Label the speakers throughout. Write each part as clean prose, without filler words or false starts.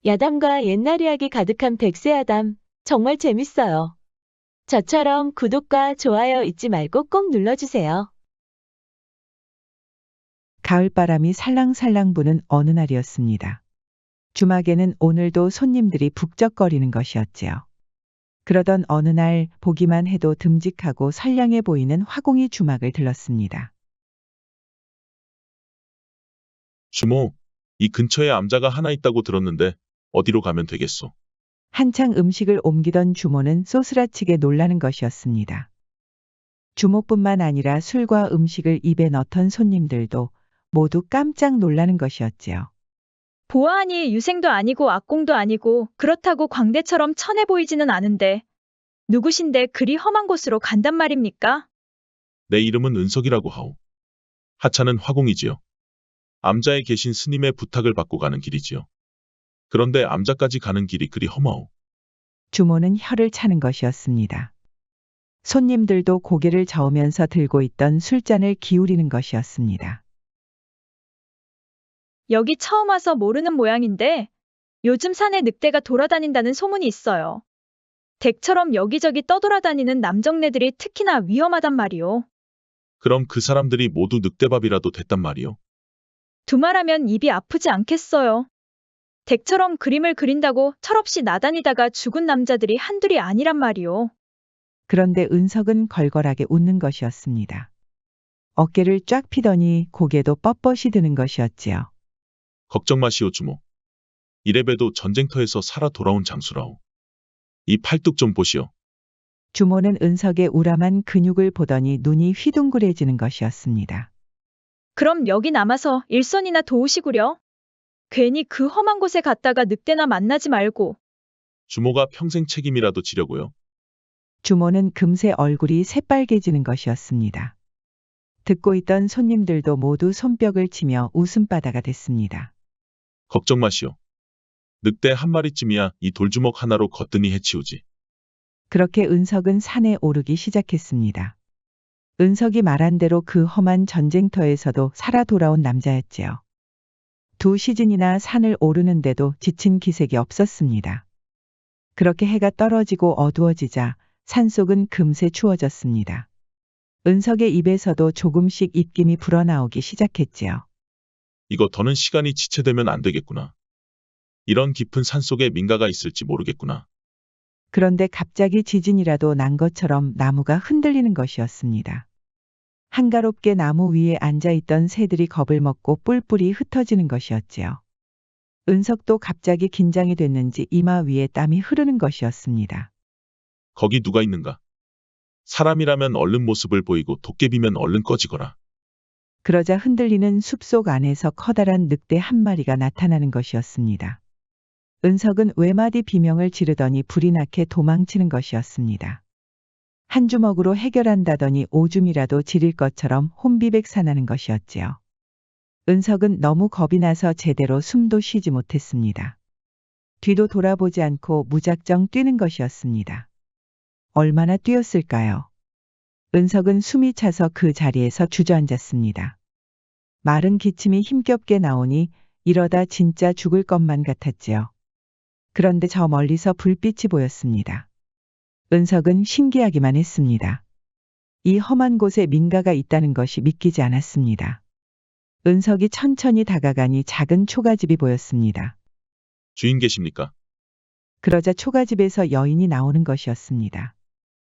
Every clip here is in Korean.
Speaker 1: 야담과 옛날 이야기 가득한 백세야담, 정말 재밌어요. 저처럼 구독과 좋아요 잊지 말고 꼭 눌러주세요.
Speaker 2: 가을바람이 살랑살랑 부는 어느 날이었습니다. 주막에는 오늘도 손님들이 북적거리는 것이었지요. 그러던 어느 날 보기만 해도 듬직하고 선량해 보이는 화공이 주막을 들렀습니다.
Speaker 3: 주모, 이 근처에 암자가 하나 있다고 들었는데 어디로 가면 되겠소?
Speaker 2: 한창 음식을 옮기던 주모는 쏘스라치게 놀라는 것이었습니다. 주모뿐만 아니라 술과 음식을 입에 넣던 손님들도 모두 깜짝 놀라는 것이었지요.
Speaker 4: 보아하니 유생도 아니고 악공도 아니고 그렇다고 광대처럼 천해 보이지는 않은데 누구신데 그리 험한 곳으로 간단 말입니까?
Speaker 3: 내 이름은 은석이라고 하오. 하차는 화공이지요. 암자에 계신 스님의 부탁을 받고 가는 길이지요. 그런데 암자까지 가는 길이 그리 험하오.
Speaker 2: 주모는 혀를 차는 것이었습니다. 손님들도 고개를 저으면서 들고 있던 술잔을 기울이는 것이었습니다.
Speaker 4: 여기 처음 와서 모르는 모양인데 요즘 산에 늑대가 돌아다닌다는 소문이 있어요. 댁처럼 여기저기 떠돌아다니는 남정네들이 특히나 위험하단 말이오.
Speaker 3: 그럼 그 사람들이 모두 늑대밥이라도 됐단 말이오.
Speaker 4: 두말하면 입이 아프지 않겠어요. 댁처럼 그림을 그린다고 철없이 나다니다가 죽은 남자들이 한둘이 아니란 말이오.
Speaker 2: 그런데 은석은 걸걸하게 웃는 것이었습니다. 어깨를 쫙 피더니 고개도 뻣뻣이 드는 것이었지요.
Speaker 3: 걱정 마시오 주모. 이래봬도 전쟁터에서 살아 돌아온 장수라오. 이 팔뚝 좀 보시오.
Speaker 2: 주모는 은석의 우람한 근육을 보더니 눈이 휘둥그레지는 것이었습니다.
Speaker 4: 그럼 여기 남아서 일손이나 도우시구려. 괜히 그 험한 곳에 갔다가 늑대나 만나지 말고.
Speaker 3: 주모가 평생 책임이라도 지려고요.
Speaker 2: 주모는 금세 얼굴이 새빨개지는 것이었습니다. 듣고 있던 손님들도 모두 손뼉을 치며 웃음바다가 됐습니다.
Speaker 3: 걱정 마시오. 늑대 한 마리쯤이야 이 돌주먹 하나로 거뜬히 해치우지.
Speaker 2: 그렇게 은석은 산에 오르기 시작했습니다. 은석이 말한 대로 그 험한 전쟁터에서도 살아 돌아온 남자였지요. 2시즌이나 산을 오르는데도 지친 기색이 없었습니다. 그렇게 해가 떨어지고 어두워지자 산속은 금세 추워졌습니다. 은석의 입에서도 조금씩 입김이 불어나오기 시작했지요.
Speaker 3: 이거 더는 시간이 지체되면 안 되겠구나. 이런 깊은 산속에 민가가 있을지 모르겠구나.
Speaker 2: 그런데 갑자기 지진이라도 난 것처럼 나무가 흔들리는 것이었습니다. 한가롭게 나무 위에 앉아있던 새들이 겁을 먹고 뿔뿔이 흩어지는 것이었지요. 은석도 갑자기 긴장이 됐는지 이마 위에 땀이 흐르는 것이었습니다.
Speaker 3: 거기 누가 있는가? 사람이라면 얼른 모습을 보이고 도깨비면 얼른 꺼지거라.
Speaker 2: 그러자 흔들리는 숲속 안에서 커다란 늑대 한 마리가 나타나는 것이었습니다. 은석은 외마디 비명을 지르더니 불이 나게 도망치는 것이었습니다. 한 주먹으로 해결한다더니 오줌이라도 지릴 것처럼 혼비백산하는 것이었지요. 은석은 너무 겁이 나서 제대로 숨도 쉬지 못했습니다. 뒤도 돌아보지 않고 무작정 뛰는 것이었습니다. 얼마나 뛰었을까요? 은석은 숨이 차서 그 자리에서 주저앉았습니다. 마른 기침이 힘겹게 나오니 이러다 진짜 죽을 것만 같았지요. 그런데 저 멀리서 불빛이 보였습니다. 은석은 신기하기만 했습니다. 이 험한 곳에 민가가 있다는 것이 믿기지 않았습니다. 은석이 천천히 다가가니 작은 초가집이 보였습니다.
Speaker 3: 주인 계십니까?
Speaker 2: 그러자 초가집에서 여인이 나오는 것이었습니다.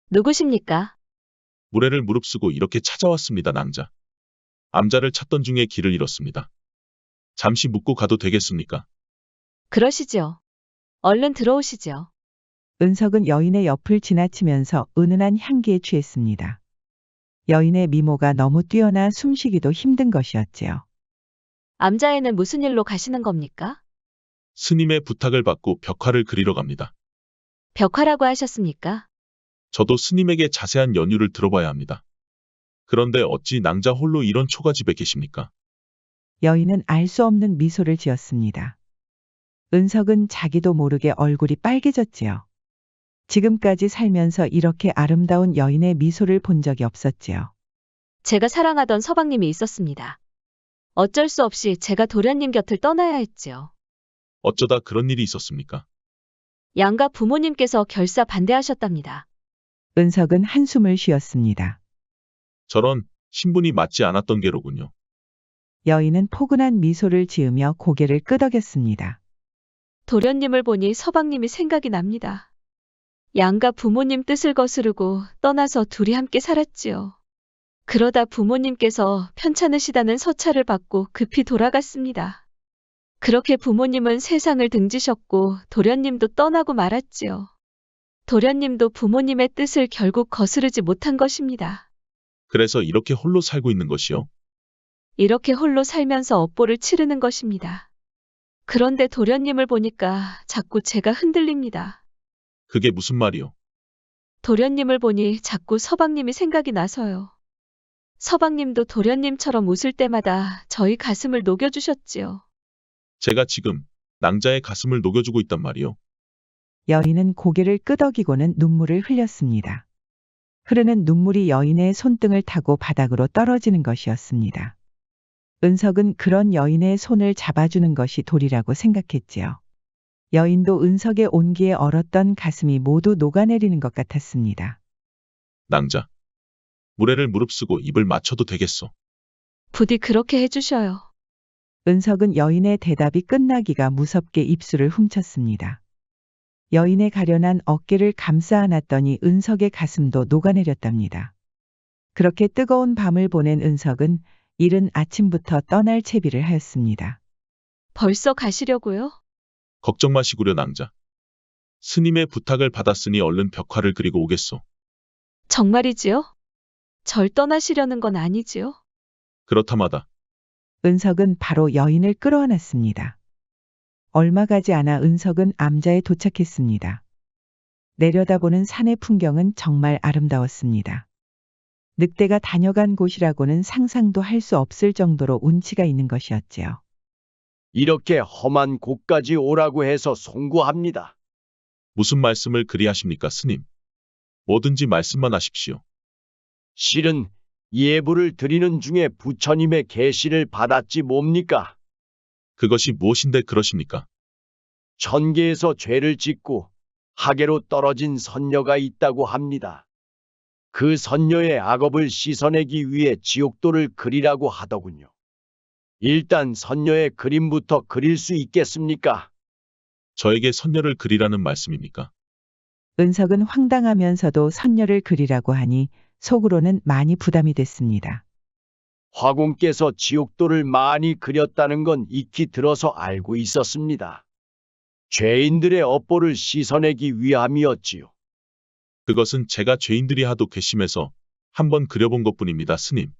Speaker 1: 누구십니까?
Speaker 3: 무례를 무릅쓰고 이렇게 찾아왔습니다, 낭자. 암자를 찾던 중에 길을 잃었습니다. 잠시 묵고 가도 되겠습니까?
Speaker 1: 그러시죠. 얼른 들어오시죠.
Speaker 2: 은석은 여인의 옆을 지나치면서 은은한 향기에 취했습니다. 여인의 미모가 너무 뛰어나 숨쉬기도 힘든 것이었지요.
Speaker 1: 암자에는 무슨 일로 가시는 겁니까?
Speaker 3: 스님의 부탁을 받고 벽화를 그리러 갑니다.
Speaker 1: 벽화라고 하셨습니까?
Speaker 3: 저도 스님에게 자세한 연유를 들어봐야 합니다. 그런데 어찌 낭자 홀로 이런 초가집에 계십니까?
Speaker 2: 여인은 알 수 없는 미소를 지었습니다. 은석은 자기도 모르게 얼굴이 빨개졌지요. 지금까지 살면서 이렇게 아름다운 여인의 미소를 본 적이 없었지요.
Speaker 1: 제가 사랑하던 서방님이 있었습니다. 어쩔 수 없이 제가 도련님 곁을 떠나야 했지요.
Speaker 3: 어쩌다 그런 일이 있었습니까?
Speaker 1: 양가 부모님께서 결사 반대하셨답니다.
Speaker 2: 은석은 한숨을 쉬었습니다.
Speaker 3: 저런 신분이 맞지 않았던 게로군요.
Speaker 2: 여인은 포근한 미소를 지으며 고개를 끄덕였습니다.
Speaker 1: 도련님을 보니 서방님이 생각이 납니다. 양가 부모님 뜻을 거스르고 떠나서 둘이 함께 살았지요. 그러다 부모님께서 편찮으시다는 서찰을 받고 급히 돌아갔습니다. 그렇게 부모님은 세상을 등지셨고 도련님도 떠나고 말았지요. 도련님도 부모님의 뜻을 결국 거스르지 못한 것입니다.
Speaker 3: 그래서 이렇게 홀로 살고 있는 것이요.
Speaker 1: 이렇게 홀로 살면서 업보를 치르는 것입니다. 그런데 도련님을 보니까 자꾸 제가 흔들립니다.
Speaker 3: 그게 무슨 말이요?
Speaker 1: 도련님을 보니 자꾸 서방님이 생각이 나서요. 서방님도 도련님처럼 웃을 때마다 저희 가슴을 녹여주셨지요.
Speaker 3: 제가 지금 낭자의 가슴을 녹여주고 있단 말이요.
Speaker 2: 여인은 고개를 끄덕이고는 눈물을 흘렸습니다. 흐르는 눈물이 여인의 손등을 타고 바닥으로 떨어지는 것이었습니다. 은석은 그런 여인의 손을 잡아주는 것이 도리라고 생각했지요. 여인도 은석의 온기에 얼었던 가슴이 모두 녹아내리는 것 같았습니다.
Speaker 3: 낭자. 무례를 무릅쓰고 입을 맞춰도 되겠소.
Speaker 1: 부디 그렇게 해주셔요.
Speaker 2: 은석은 여인의 대답이 끝나기가 무섭게 입술을 훔쳤습니다. 여인의 가련한 어깨를 감싸 안았더니 은석의 가슴도 녹아내렸답니다. 그렇게 뜨거운 밤을 보낸 은석은 이른 아침부터 떠날 채비를 하였습니다.
Speaker 1: 벌써 가시려고요?
Speaker 3: 걱정 마시구려 낭자. 스님의 부탁을 받았으니 얼른 벽화를 그리고 오겠소.
Speaker 1: 정말이지요? 절 떠나시려는 건 아니지요?
Speaker 3: 그렇다마다
Speaker 2: 은석은 바로 여인을 끌어안았습니다. 얼마 가지 않아 은석은 암자에 도착했습니다. 내려다보는 산의 풍경은 정말 아름다웠습니다. 늑대가 다녀간 곳이라고는 상상도 할 수 없을 정도로 운치가 있는 것이었지요.
Speaker 5: 이렇게 험한 곳까지 오라고 해서 송구합니다.
Speaker 3: 무슨 말씀을 그리 하십니까 스님? 뭐든지 말씀만 하십시오.
Speaker 5: 실은 예불을 드리는 중에 부처님의 계시를 받았지 뭡니까?
Speaker 3: 그것이 무엇인데 그러십니까?
Speaker 5: 천계에서 죄를 짓고 하계로 떨어진 선녀가 있다고 합니다. 그 선녀의 악업을 씻어내기 위해 지옥도를 그리라고 하더군요. 일단 선녀의 그림부터 그릴 수 있겠습니까?
Speaker 3: 저에게 선녀를 그리라는 말씀입니까?
Speaker 2: 은석은 황당하면서도 선녀를 그리라고 하니 속으로는 많이 부담이 됐습니다.
Speaker 5: 화공께서 지옥도를 많이 그렸다는 건 익히 들어서 알고 있었습니다. 죄인들의 업보를 씻어내기 위함이었지요.
Speaker 3: 그것은 제가 죄인들이 하도 괘씸해서 한번 그려본 것뿐입니다 스님.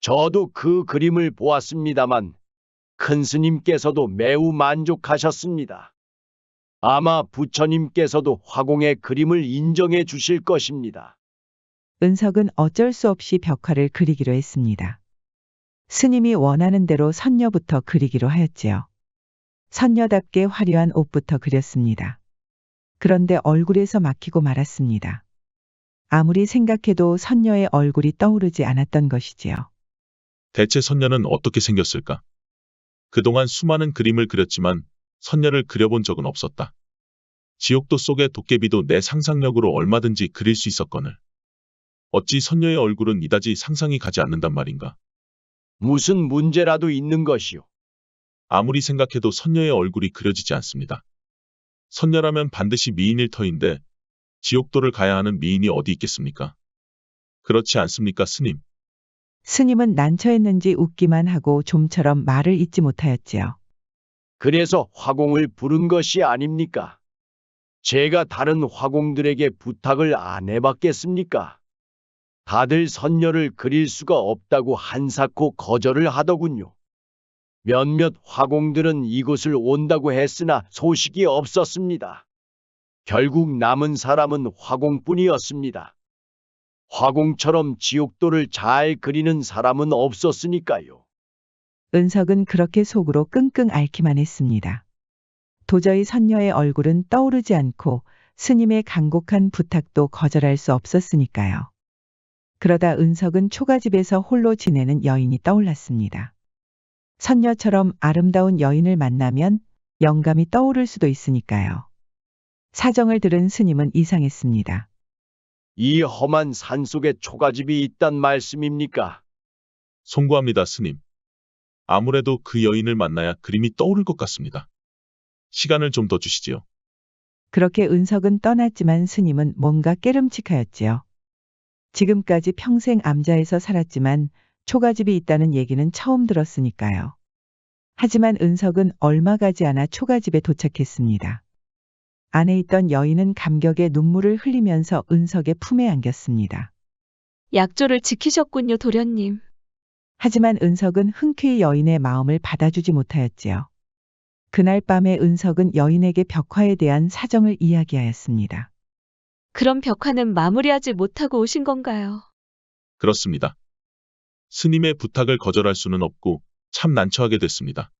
Speaker 5: 저도 그 그림을 보았습니다만 큰 스님께서도 매우 만족하셨습니다. 아마 부처님께서도 화공의 그림을 인정해 주실 것입니다.
Speaker 2: 은석은 어쩔 수 없이 벽화를 그리기로 했습니다. 스님이 원하는 대로 선녀부터 그리기로 하였지요. 선녀답게 화려한 옷부터 그렸습니다. 그런데 얼굴에서 막히고 말았습니다. 아무리 생각해도 선녀의 얼굴이 떠오르지 않았던 것이지요.
Speaker 3: 대체 선녀는 어떻게 생겼을까? 그동안 수많은 그림을 그렸지만 선녀를 그려본 적은 없었다. 지옥도 속의 도깨비도 내 상상력으로 얼마든지 그릴 수 있었거늘. 어찌 선녀의 얼굴은 이다지 상상이 가지 않는단 말인가?
Speaker 5: 무슨 문제라도 있는 것이요.
Speaker 3: 아무리 생각해도 선녀의 얼굴이 그려지지 않습니다. 선녀라면 반드시 미인일 터인데 지옥도를 가야 하는 미인이 어디 있겠습니까? 그렇지 않습니까, 스님?
Speaker 2: 스님은 난처했는지 웃기만 하고 좀처럼 말을 잇지 못하였지요.
Speaker 5: 그래서 화공을 부른 것이 아닙니까? 제가 다른 화공들에게 부탁을 안 해봤겠습니까? 다들 선녀를 그릴 수가 없다고 한사코 거절을 하더군요. 몇몇 화공들은 이곳을 온다고 했으나 소식이 없었습니다. 결국 남은 사람은 화공뿐이었습니다. 화공처럼 지옥도를 잘 그리는 사람은 없었으니까요.
Speaker 2: 은석은 그렇게 속으로 끙끙 앓기만 했습니다. 도저히 선녀의 얼굴은 떠오르지 않고 스님의 간곡한 부탁도 거절할 수 없었으니까요. 그러다 은석은 초가집에서 홀로 지내는 여인이 떠올랐습니다. 선녀처럼 아름다운 여인을 만나면 영감이 떠오를 수도 있으니까요. 사정을 들은 스님은 이상했습니다.
Speaker 5: 이 험한 산속에 초가집이 있단 말씀입니까?
Speaker 3: 송구합니다, 스님. 아무래도 그 여인을 만나야 그림이 떠오를 것 같습니다. 시간을 좀 더 주시지요.
Speaker 2: 그렇게 은석은 떠났지만 스님은 뭔가 깨름칙하였지요. 지금까지 평생 암자에서 살았지만 초가집이 있다는 얘기는 처음 들었으니까요. 하지만 은석은 얼마 가지 않아 초가집에 도착했습니다. 안에 있던 여인은 감격에 눈물을 흘리면서 은석의 품에 안겼습니다.
Speaker 1: 약조를 지키셨군요, 도련님.
Speaker 2: 하지만 은석은 흔쾌히 여인의 마음을 받아주지 못하였지요. 그날 밤에 은석은 여인에게 벽화에 대한 사정을 이야기하였습니다.
Speaker 1: 그럼 벽화는 마무리하지 못하고 오신 건가요?
Speaker 3: 그렇습니다. 스님의 부탁을 거절할 수는 없고 참 난처하게 됐습니다.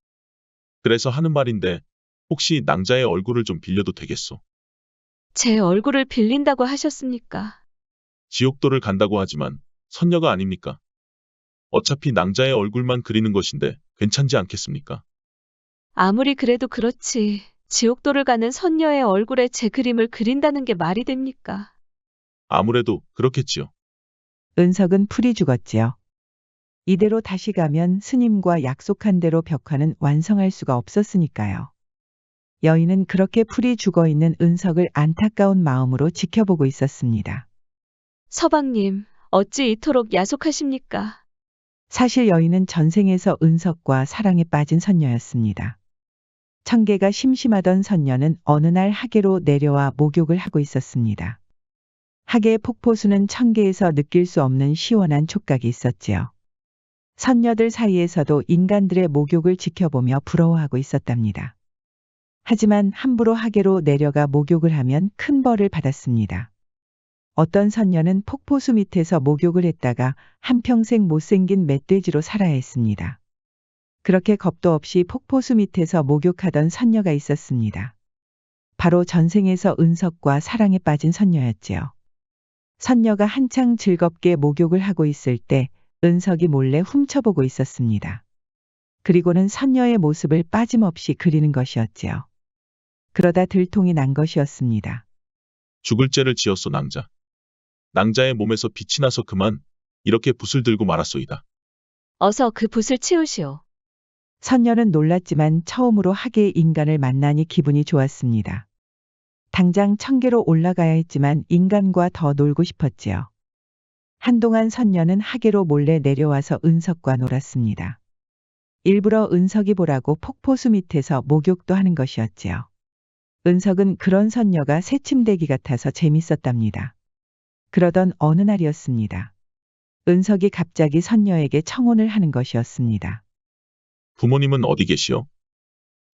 Speaker 3: 그래서 하는 말인데 혹시 낭자의 얼굴을 좀 빌려도 되겠소?
Speaker 1: 제 얼굴을 빌린다고 하셨습니까?
Speaker 3: 지옥도를 간다고 하지만 선녀가 아닙니까? 어차피 낭자의 얼굴만 그리는 것인데 괜찮지 않겠습니까?
Speaker 1: 아무리 그래도 그렇지. 지옥도를 가는 선녀의 얼굴에 제 그림을 그린다는 게 말이 됩니까?
Speaker 3: 아무래도 그렇겠지요.
Speaker 2: 은석은 풀이 죽었지요. 이대로 다시 가면 스님과 약속한 대로 벽화는 완성할 수가 없었으니까요. 여인은 그렇게 풀이 죽어 있는 은석을 안타까운 마음으로 지켜보고 있었습니다.
Speaker 1: 서방님, 어찌 이토록 야속하십니까?
Speaker 2: 사실 여인은 전생에서 은석과 사랑에 빠진 선녀였습니다. 청계가 심심하던 선녀는 어느 날 하계로 내려와 목욕을 하고 있었습니다. 하계의 폭포수는 청계에서 느낄 수 없는 시원한 촉각이 있었지요. 선녀들 사이에서도 인간들의 목욕을 지켜보며 부러워하고 있었답니다. 하지만 함부로 하계로 내려가 목욕을 하면 큰 벌을 받았습니다. 어떤 선녀는 폭포수 밑에서 목욕을 했다가 한평생 못생긴 멧돼지로 살아야 했습니다. 그렇게 겁도 없이 폭포수 밑에서 목욕하던 선녀가 있었습니다. 바로 전생에서 은석과 사랑에 빠진 선녀였지요. 선녀가 한창 즐겁게 목욕을 하고 있을 때 은석이 몰래 훔쳐보고 있었습니다. 그리고는 선녀의 모습을 빠짐없이 그리는 것이었지요. 그러다 들통이 난 것이었습니다.
Speaker 3: 죽을 죄를 지었소 낭자. 낭자의 몸에서 빛이 나서 그만 이렇게 붓을 들고 말았소이다.
Speaker 1: 어서 그 붓을 치우시오.
Speaker 2: 선녀는 놀랐지만 처음으로 하계의 인간을 만나니 기분이 좋았습니다. 당장 청계로 올라가야 했지만 인간과 더 놀고 싶었지요. 한동안 선녀는 하계로 몰래 내려와서 은석과 놀았습니다. 일부러 은석이 보라고 폭포수 밑에서 목욕도 하는 것이었지요. 은석은 그런 선녀가 새침대기 같아서 재밌었답니다. 그러던 어느 날이었습니다. 은석이 갑자기 선녀에게 청혼을 하는 것이었습니다.
Speaker 3: 부모님은 어디 계시오?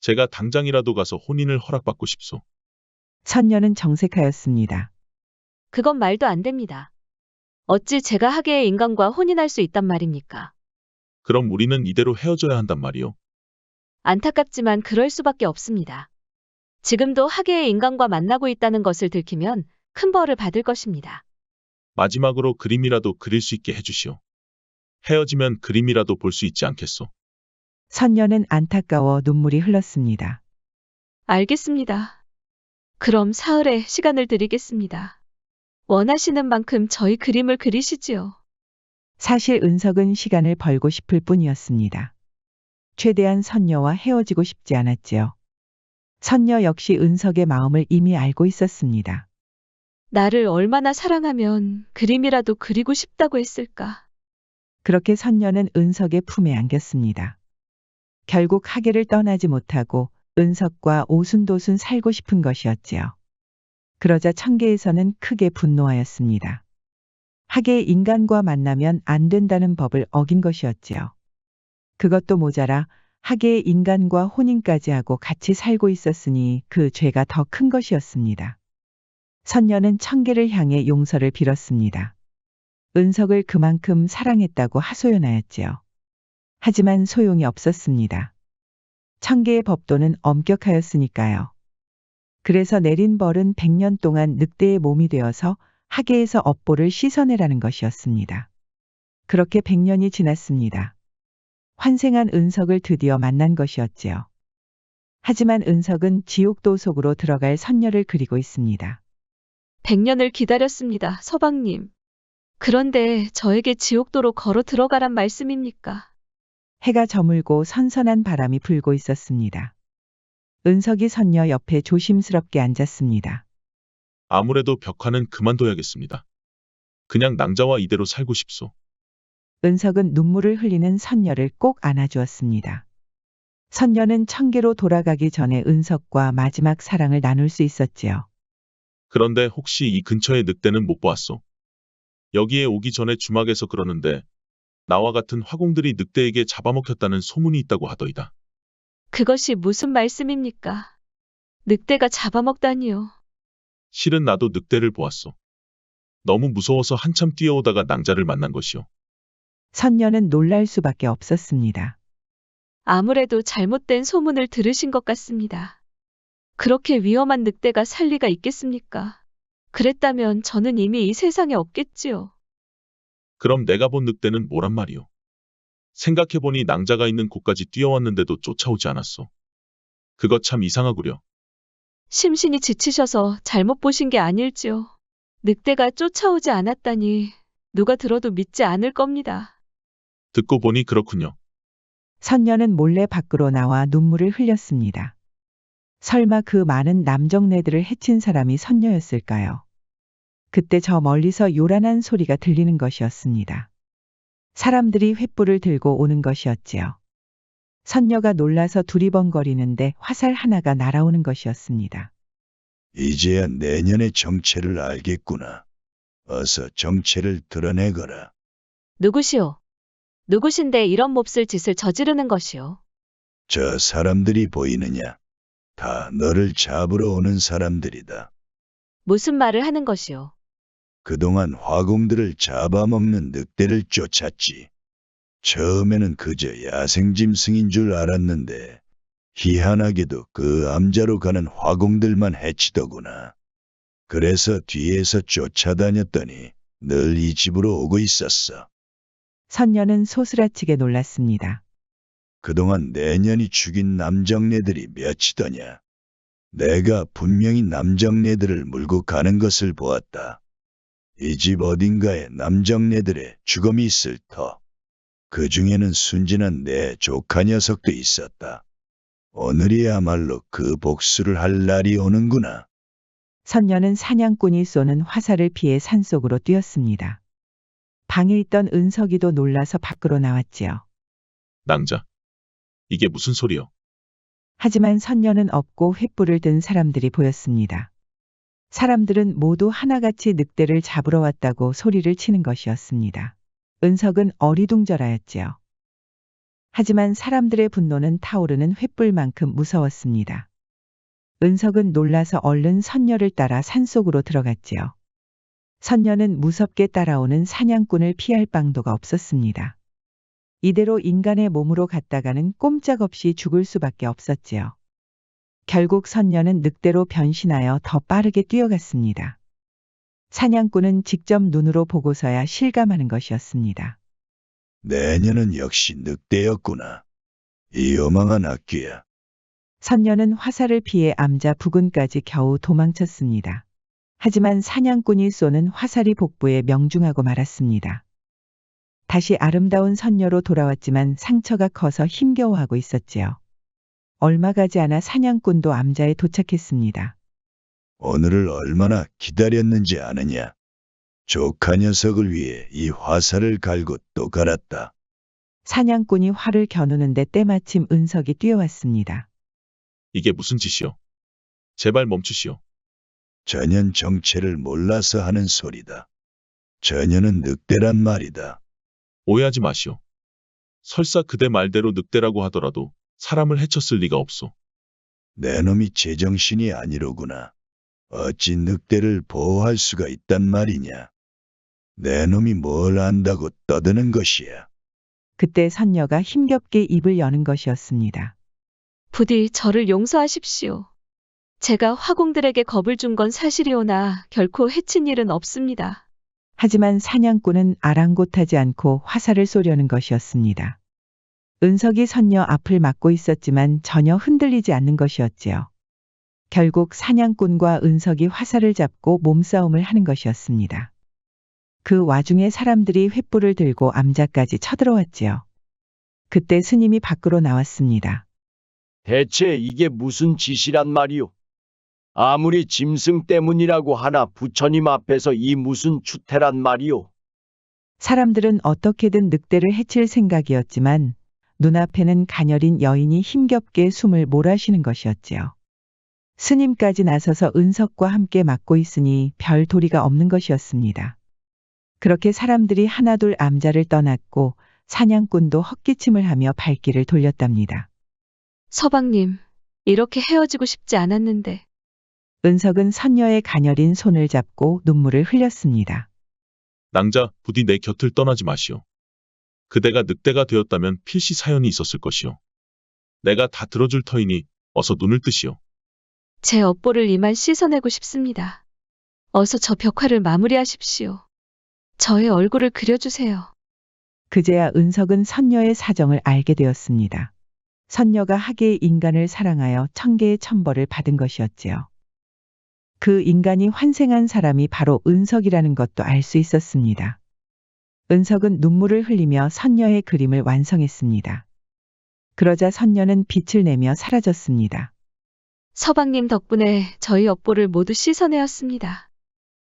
Speaker 3: 제가 당장이라도 가서 혼인을 허락받고 싶소.
Speaker 2: 선녀는 정색하였습니다.
Speaker 1: 그건 말도 안 됩니다. 어찌 제가 하계의 인간과 혼인할 수 있단 말입니까?
Speaker 3: 그럼 우리는 이대로 헤어져야 한단 말이오.
Speaker 1: 안타깝지만 그럴 수밖에 없습니다. 지금도 하계의 인간과 만나고 있다는 것을 들키면 큰 벌을 받을 것입니다.
Speaker 3: 마지막으로 그림이라도 그릴 수 있게 해주시오. 헤어지면 그림이라도 볼 수 있지 않겠소.
Speaker 2: 선녀는 안타까워 눈물이 흘렀습니다.
Speaker 1: 알겠습니다. 그럼 사흘의 시간을 드리겠습니다. 원하시는 만큼 저희 그림을 그리시지요.
Speaker 2: 사실 은석은 시간을 벌고 싶을 뿐이었습니다. 최대한 선녀와 헤어지고 싶지 않았지요. 선녀 역시 은석의 마음을 이미 알고 있었습니다.
Speaker 1: 나를 얼마나 사랑하면 그림이라도 그리고 싶다고 했을까.
Speaker 2: 그렇게 선녀는 은석의 품에 안겼습니다. 결국 하계를 떠나지 못하고 은석과 오순도순 살고 싶은 것이었지요. 그러자 청계에서는 크게 분노하였습니다. 하계의 인간과 만나면 안 된다는 법을 어긴 것이었지요. 그것도 모자라 하계의 인간과 혼인까지 하고 같이 살고 있었으니 그 죄가 더 큰 것이었습니다. 선녀는 청계를 향해 용서를 빌었습니다. 은석을 그만큼 사랑했다고 하소연하였지요. 하지만 소용이 없었습니다. 청계의 법도는 엄격하였으니까요. 그래서 내린 벌은 100년 동안 늑대의 몸이 되어서 하계에서 업보를 씻어내라는 것이었습니다. 그렇게 100년이 지났습니다. 환생한 은석을 드디어 만난 것이었지요. 하지만 은석은 지옥도 속으로 들어갈 선녀를 그리고 있습니다.
Speaker 1: 100년을 기다렸습니다, 서방님. 그런데 저에게 지옥도로 걸어 들어가란 말씀입니까?
Speaker 2: 해가 저물고 선선한 바람이 불고 있었습니다. 은석이 선녀 옆에 조심스럽게 앉았습니다.
Speaker 3: 아무래도 벽화는 그만둬야겠습니다. 그냥 낭자와 이대로 살고 싶소.
Speaker 2: 은석은 눈물을 흘리는 선녀를 꼭 안아주었습니다. 선녀는 천계로 돌아가기 전에 은석과 마지막 사랑을 나눌 수 있었지요.
Speaker 3: 그런데 혹시 이 근처에 늑대는 못 보았소? 여기에 오기 전에 주막에서 그러는데 나와 같은 화공들이 늑대에게 잡아먹혔다는 소문이 있다고 하더이다.
Speaker 1: 그것이 무슨 말씀입니까? 늑대가 잡아먹다니요.
Speaker 3: 실은 나도 늑대를 보았소. 너무 무서워서 한참 뛰어오다가 낭자를 만난 것이오.
Speaker 2: 선녀는 놀랄 수밖에 없었습니다.
Speaker 1: 아무래도 잘못된 소문을 들으신 것 같습니다. 그렇게 위험한 늑대가 살 리가 있겠습니까? 그랬다면 저는 이미 이 세상에 없겠지요.
Speaker 3: 그럼 내가 본 늑대는 뭐란 말이오? 생각해보니 낭자가 있는 곳까지 뛰어왔는데도 쫓아오지 않았소. 그거 참 이상하구려.
Speaker 1: 심신이 지치셔서 잘못 보신 게 아닐지요. 늑대가 쫓아오지 않았다니 누가 들어도 믿지 않을 겁니다.
Speaker 3: 듣고 보니 그렇군요.
Speaker 2: 선녀는 몰래 밖으로 나와 눈물을 흘렸습니다. 설마 그 많은 남정네들을 해친 사람이 선녀였을까요? 그때 저 멀리서 요란한 소리가 들리는 것이었습니다. 사람들이 횃불을 들고 오는 것이었지요. 선녀가 놀라서 두리번거리는데 화살 하나가 날아오는 것이었습니다.
Speaker 6: 이제야 내년의 정체를 알겠구나. 어서 정체를 드러내거라.
Speaker 1: 누구시오? 누구신데 이런 몹쓸 짓을 저지르는 것이오?
Speaker 6: 저 사람들이 보이느냐? 다 너를 잡으러 오는 사람들이다.
Speaker 1: 무슨 말을 하는 것이오?
Speaker 6: 그동안 화공들을 잡아먹는 늑대를 쫓았지. 처음에는 그저 야생짐승인 줄 알았는데 희한하게도 그 암자로 가는 화공들만 해치더구나. 그래서 뒤에서 쫓아다녔더니 늘 이 집으로 오고 있었어.
Speaker 2: 선녀는 소스라치게 놀랐습니다.
Speaker 6: 그동안 내년이 죽인 남정네들이 몇이더냐. 내가 분명히 남정네들을 물고 가는 것을 보았다. 이 집 어딘가에 남정네들의 죽음이 있을 터. 그 중에는 순진한 내 조카 녀석도 있었다. 오늘이야말로 그 복수를 할 날이 오는구나.
Speaker 2: 선녀는 사냥꾼이 쏘는 화살을 피해 산속으로 뛰었습니다. 방에 있던 은석이도 놀라서 밖으로 나왔지요.
Speaker 3: 낭자. 이게 무슨 소리요?
Speaker 2: 하지만 선녀는 없고 횃불을 든 사람들이 보였습니다. 사람들은 모두 하나같이 늑대를 잡으러 왔다고 소리를 치는 것이었습니다. 은석은 어리둥절하였지요. 하지만 사람들의 분노는 타오르는 횃불만큼 무서웠습니다. 은석은 놀라서 얼른 선녀를 따라 산속으로 들어갔지요. 선녀는 무섭게 따라오는 사냥꾼을 피할 방도가 없었습니다. 이대로 인간의 몸으로 갔다가는 꼼짝없이 죽을 수밖에 없었지요. 결국 선녀는 늑대로 변신하여 더 빠르게 뛰어갔습니다. 사냥꾼은 직접 눈으로 보고서야 실감하는 것이었습니다.
Speaker 6: 내년은 역시 늑대였구나. 이 어망한 악귀야.
Speaker 2: 선녀는 화살을 피해 암자 부근까지 겨우 도망쳤습니다. 하지만 사냥꾼이 쏘는 화살이 복부에 명중하고 말았습니다. 다시 아름다운 선녀로 돌아왔지만 상처가 커서 힘겨워하고 있었지요. 얼마 가지 않아 사냥꾼도 암자에 도착했습니다.
Speaker 6: 오늘을 얼마나 기다렸는지 아느냐. 조카 녀석을 위해 이 화살을 갈고 또 갈았다.
Speaker 2: 사냥꾼이 활을 겨누는데 때마침 은석이 뛰어왔습니다.
Speaker 3: 이게 무슨 짓이오? 제발 멈추시오.
Speaker 6: 전현 정체를 몰라서 하는 소리다. 전현은 늑대란 말이다.
Speaker 3: 오해하지 마시오. 설사 그대 말대로 늑대라고 하더라도 사람을 해쳤을 리가 없소.
Speaker 6: 내 놈이 제정신이 아니로구나. 어찌 늑대를 보호할 수가 있단 말이냐. 내 놈이 뭘 안다고 떠드는 것이야.
Speaker 2: 그때 선녀가 힘겹게 입을 여는 것이었습니다.
Speaker 1: 부디 저를 용서하십시오. 제가 화공들에게 겁을 준 건 사실이오나 결코 해친 일은 없습니다.
Speaker 2: 하지만 사냥꾼은 아랑곳하지 않고 화살을 쏘려는 것이었습니다. 은석이 선녀 앞을 막고 있었지만 전혀 흔들리지 않는 것이었지요. 결국 사냥꾼과 은석이 화살을 잡고 몸싸움을 하는 것이었습니다. 그 와중에 사람들이 횃불을 들고 암자까지 쳐들어왔지요. 그때 스님이 밖으로 나왔습니다.
Speaker 5: 대체 이게 무슨 짓이란 말이오? 아무리 짐승 때문이라고 하나 부처님 앞에서 이 무슨 추태란 말이오?
Speaker 2: 사람들은 어떻게든 늑대를 해칠 생각이었지만 눈앞에는 가녀린 여인이 힘겹게 숨을 몰아쉬는 것이었지요. 스님까지 나서서 은석과 함께 막고 있으니 별 도리가 없는 것이었습니다. 그렇게 사람들이 하나둘 암자를 떠났고 사냥꾼도 헛기침을 하며 발길을 돌렸답니다.
Speaker 1: 서방님, 이렇게 헤어지고 싶지 않았는데.
Speaker 2: 은석은 선녀의 가녀린 손을 잡고 눈물을 흘렸습니다.
Speaker 3: 낭자, 부디 내 곁을 떠나지 마시오. 그대가 늑대가 되었다면 필시 사연이 있었을 것이오. 내가 다 들어줄 터이니 어서 눈을 뜨시오.
Speaker 1: 제 업보를 이만 씻어내고 싶습니다. 어서 저 벽화를 마무리하십시오. 저의 얼굴을 그려주세요.
Speaker 2: 그제야 은석은 선녀의 사정을 알게 되었습니다. 선녀가 하계의 인간을 사랑하여 천개의 천벌을 받은 것이었지요. 그 인간이 환생한 사람이 바로 은석이라는 것도 알 수 있었습니다. 은석은 눈물을 흘리며 선녀의 그림을 완성했습니다. 그러자 선녀는 빛을 내며 사라졌습니다.
Speaker 1: 서방님 덕분에 저희 업보를 모두 씻어내었습니다.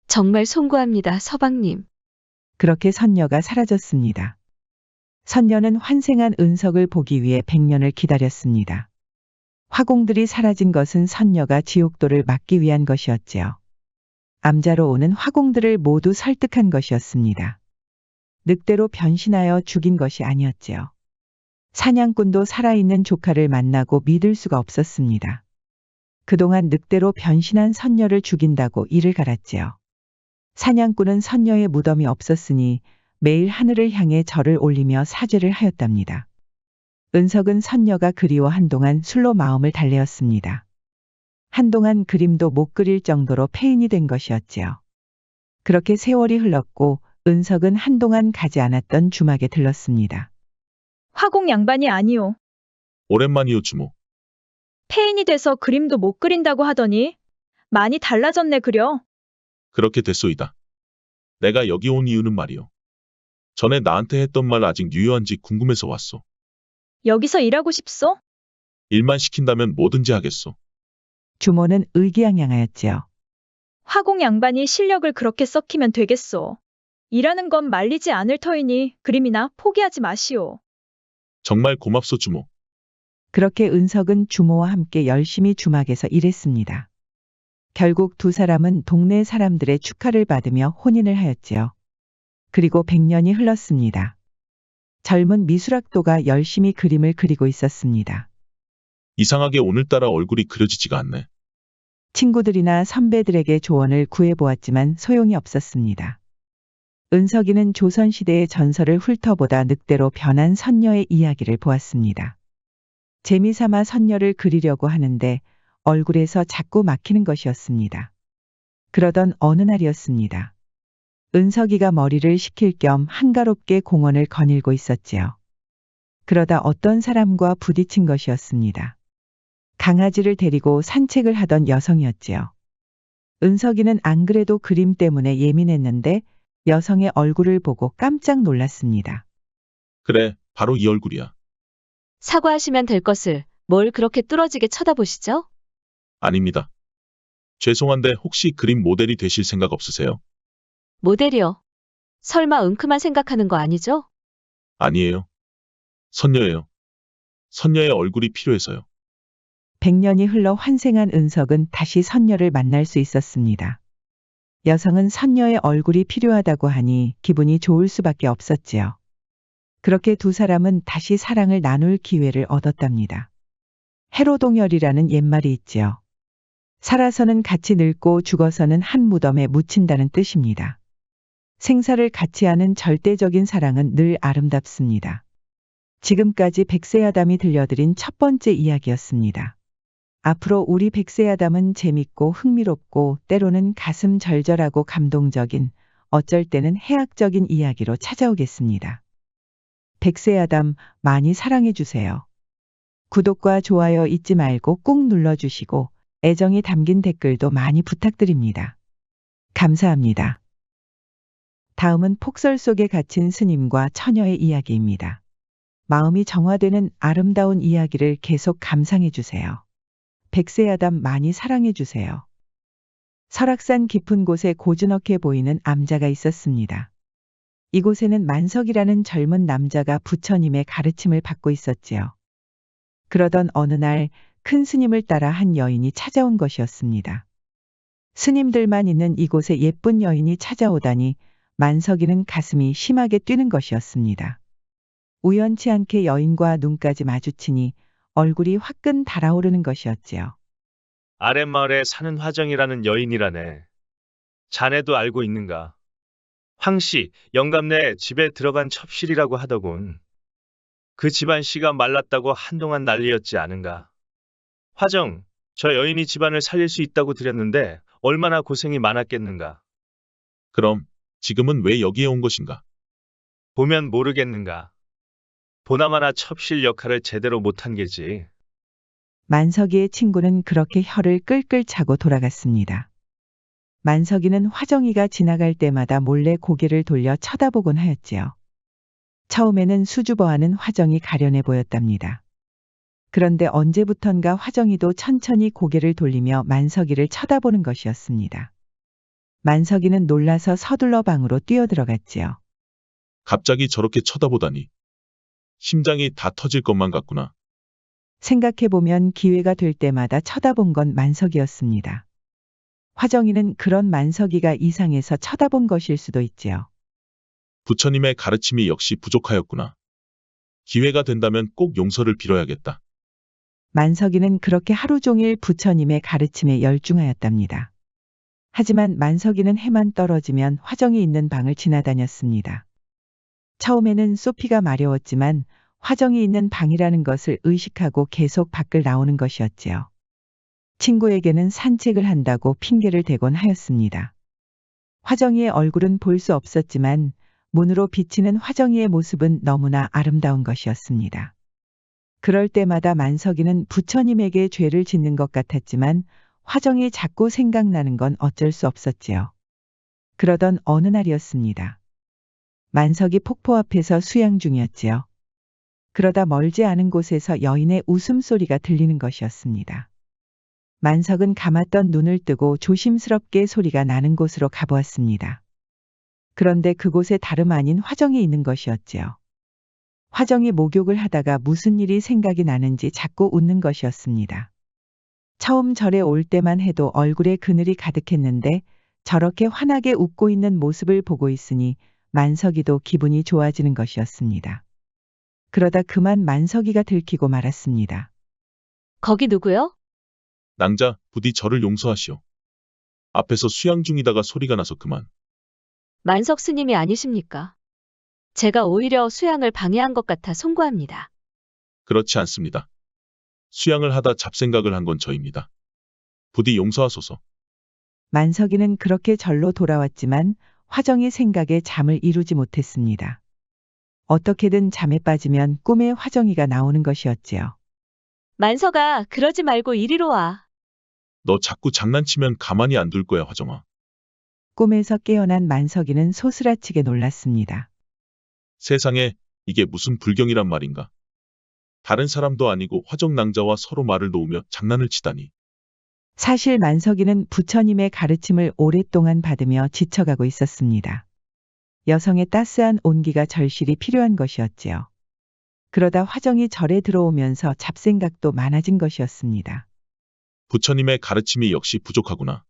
Speaker 1: 정말 송구합니다, 서방님.
Speaker 2: 그렇게 선녀가 사라졌습니다. 선녀는 환생한 은석을 보기 위해 100년을 기다렸습니다. 화공들이 사라진 것은 선녀가 지옥도를 막기 위한 것이었지요. 암자로 오는 화공들을 모두 설득한 것이었습니다. 늑대로 변신하여 죽인 것이 아니었지요. 사냥꾼도 살아있는 조카를 만나고 믿을 수가 없었습니다. 그동안 늑대로 변신한 선녀를 죽인다고 이를 갈았지요. 사냥꾼은 선녀의 무덤이 없었으니 매일 하늘을 향해 절을 올리며 사죄를 하였답니다. 은석은 선녀가 그리워 한동안 술로 마음을 달래었습니다. 한동안 그림도 못 그릴 정도로 폐인이 된 것이었지요. 그렇게 세월이 흘렀고 은석은 한동안 가지 않았던 주막에 들렀습니다.
Speaker 4: 화공 양반이 아니오.
Speaker 3: 오랜만이오 주모.
Speaker 4: 폐인이 돼서 그림도 못 그린다고 하더니 많이 달라졌네 그려.
Speaker 3: 그렇게 됐소이다. 내가 여기 온 이유는 말이오. 전에 나한테 했던 말 아직 유효한지 궁금해서 왔소.
Speaker 4: 여기서 일하고 싶소?
Speaker 3: 일만 시킨다면 뭐든지 하겠소.
Speaker 2: 주모는 의기양양하였지요.
Speaker 4: 화공 양반이 실력을 그렇게 썩히면 되겠소. 일하는 건 말리지 않을 터이니 그림이나 포기하지 마시오.
Speaker 3: 정말 고맙소 주모.
Speaker 2: 그렇게 은석은 주모와 함께 열심히 주막에서 일했습니다. 결국 두 사람은 동네 사람들의 축하를 받으며 혼인을 하였지요. 그리고 100년이 흘렀습니다. 젊은 미술학도가 열심히 그림을 그리고 있었습니다.
Speaker 3: 이상하게 오늘따라 얼굴이 그려지지가 않네.
Speaker 2: 친구들이나 선배들에게 조언을 구해보았지만 소용이 없었습니다. 은석이는 조선시대의 전설을 훑어보다 늑대로 변한 선녀의 이야기를 보았습니다. 재미삼아 선녀를 그리려고 하는데 얼굴에서 자꾸 막히는 것이었습니다. 그러던 어느 날이었습니다. 은석이가 머리를 식힐 겸 한가롭게 공원을 거닐고 있었지요. 그러다 어떤 사람과 부딪힌 것이었습니다. 강아지를 데리고 산책을 하던 여성이었지요. 은석이는 안 그래도 그림 때문에 예민했는데 여성의 얼굴을 보고 깜짝 놀랐습니다.
Speaker 3: 그래, 바로 이 얼굴이야.
Speaker 1: 사과하시면 될 것을 뭘 그렇게 뚫어지게 쳐다보시죠?
Speaker 3: 아닙니다. 죄송한데 혹시 그림 모델이 되실 생각 없으세요?
Speaker 1: 모델이요. 설마 은크만 생각하는 거 아니죠?
Speaker 3: 아니에요. 선녀예요. 선녀의 얼굴이 필요해서요.
Speaker 2: 100년이 흘러 환생한 은석은 다시 선녀를 만날 수 있었습니다. 여성은 선녀의 얼굴이 필요하다고 하니 기분이 좋을 수밖에 없었지요. 그렇게 두 사람은 다시 사랑을 나눌 기회를 얻었답니다. 해로동열이라는 옛말이 있지요. 살아서는 같이 늙고 죽어서는 한 무덤에 묻힌다는 뜻입니다. 생사를 같이 하는 절대적인 사랑은 늘 아름답습니다. 지금까지 백세야담이 들려드린 첫 번째 이야기였습니다. 앞으로 우리 백세야담은 재밌고 흥미롭고 때로는 가슴 절절하고 감동적인, 어쩔 때는 해학적인 이야기로 찾아오겠습니다. 백세야담 많이 사랑해주세요. 구독과 좋아요 잊지 말고 꾹 눌러주시고 애정이 담긴 댓글도 많이 부탁드립니다. 감사합니다. 다음은 폭설 속에 갇힌 스님과 처녀의 이야기입니다. 마음이 정화되는 아름다운 이야기를 계속 감상해주세요. 백세야담 많이 사랑해주세요. 설악산 깊은 곳에 고즈넉해 보이는 암자가 있었습니다. 이곳에는 만석이라는 젊은 남자가 부처님의 가르침을 받고 있었지요. 그러던 어느 날 큰 스님을 따라 한 여인이 찾아온 것이었습니다. 스님들만 있는 이곳에 예쁜 여인이 찾아오다니 만석이는 가슴이 심하게 뛰는 것이었습니다. 우연치 않게 여인과 눈까지 마주치니 얼굴이 화끈 달아오르는 것이었지요.
Speaker 7: 아랫마을에 사는 화정이라는 여인이라네. 자네도 알고 있는가? 황씨, 영감네 집에 들어간 첩실이라고 하더군. 그 집안 씨가 말랐다고 한동안 난리였지 않은가? 화정, 저 여인이 집안을 살릴 수 있다고 드렸는데 얼마나 고생이 많았겠는가?
Speaker 3: 그럼 지금은 왜 여기에 온 것인가?
Speaker 7: 보면 모르겠는가? 보나마나 첩실 역할을 제대로 못한 게지.
Speaker 2: 만석이의 친구는 그렇게 혀를 끌끌 차고 돌아갔습니다. 만석이는 화정이가 지나갈 때마다 몰래 고개를 돌려 쳐다보곤 하였지요. 처음에는 수줍어하는 화정이 가련해 보였답니다. 그런데 언제부턴가 화정이도 천천히 고개를 돌리며 만석이를 쳐다보는 것이었습니다. 만석이는 놀라서 서둘러 방으로 뛰어들어갔지요.
Speaker 3: 갑자기 저렇게 쳐다보다니. 심장이 다 터질 것만 같구나.
Speaker 2: 생각해보면 기회가 될 때마다 쳐다본 건 만석이었습니다. 화정이는 그런 만석이가 이상해서 쳐다본 것일 수도 있지요.
Speaker 3: 부처님의 가르침이 역시 부족하였구나. 기회가 된다면 꼭 용서를 빌어야겠다.
Speaker 2: 만석이는 그렇게 하루 종일 부처님의 가르침에 열중하였답니다. 하지만 만석이는 해만 떨어지면 화정이 있는 방을 지나다녔습니다. 처음에는 소피가 마려웠지만 화정이 있는 방이라는 것을 의식하고 계속 밖을 나오는 것이었지요. 친구에게는 산책을 한다고 핑계를 대곤 하였습니다. 화정이의 얼굴은 볼 수 없었지만 문으로 비치는 화정이의 모습은 너무나 아름다운 것이었습니다. 그럴 때마다 만석이는 부처님에게 죄를 짓는 것 같았지만 화정이 자꾸 생각나는 건 어쩔 수 없었지요. 그러던 어느 날이었습니다. 만석이 폭포 앞에서 수양 중이었지요. 그러다 멀지 않은 곳에서 여인의 웃음소리가 들리는 것이었습니다. 만석은 감았던 눈을 뜨고 조심스럽게 소리가 나는 곳으로 가보았습니다. 그런데 그곳에 다름 아닌 화정이 있는 것이었지요. 화정이 목욕을 하다가 무슨 일이 생각이 나는지 자꾸 웃는 것이었습니다. 처음 절에 올 때만 해도 얼굴에 그늘이 가득했는데 저렇게 환하게 웃고 있는 모습을 보고 있으니 만석이도 기분이 좋아지는 것이었습니다. 그러다 그만 만석이가 들키고 말았습니다.
Speaker 1: 거기 누구요?
Speaker 3: 낭자, 부디 저를 용서하시오. 앞에서 수양 중이다가 소리가 나서 그만.
Speaker 1: 만석 스님이 아니십니까? 제가 오히려 수양을 방해한 것 같아 송구합니다.
Speaker 3: 그렇지 않습니다. 수양을 하다 잡생각을 한 건 저입니다. 부디 용서하소서.
Speaker 2: 만석이는 그렇게 절로 돌아왔지만 화정이 생각에 잠을 이루지 못했습니다. 어떻게든 잠에 빠지면 꿈에 화정이가 나오는 것이었지요.
Speaker 1: 만석아, 그러지 말고 이리로 와.
Speaker 3: 너 자꾸 장난치면 가만히 안 둘 거야, 화정아.
Speaker 2: 꿈에서 깨어난 만석이는 소스라치게 놀랐습니다.
Speaker 3: 세상에, 이게 무슨 불경이란 말인가. 다른 사람도 아니고 화정낭자와 서로 말을 놓으며 장난을 치다니.
Speaker 2: 사실 만석이는 부처님의 가르침을 오랫동안 받으며 지쳐가고 있었습니다. 여성의 따스한 온기가 절실히 필요한 것이었지요. 그러다 화정이 절에 들어오면서 잡생각도 많아진 것이었습니다.
Speaker 3: 부처님의 가르침이 역시 부족하구나.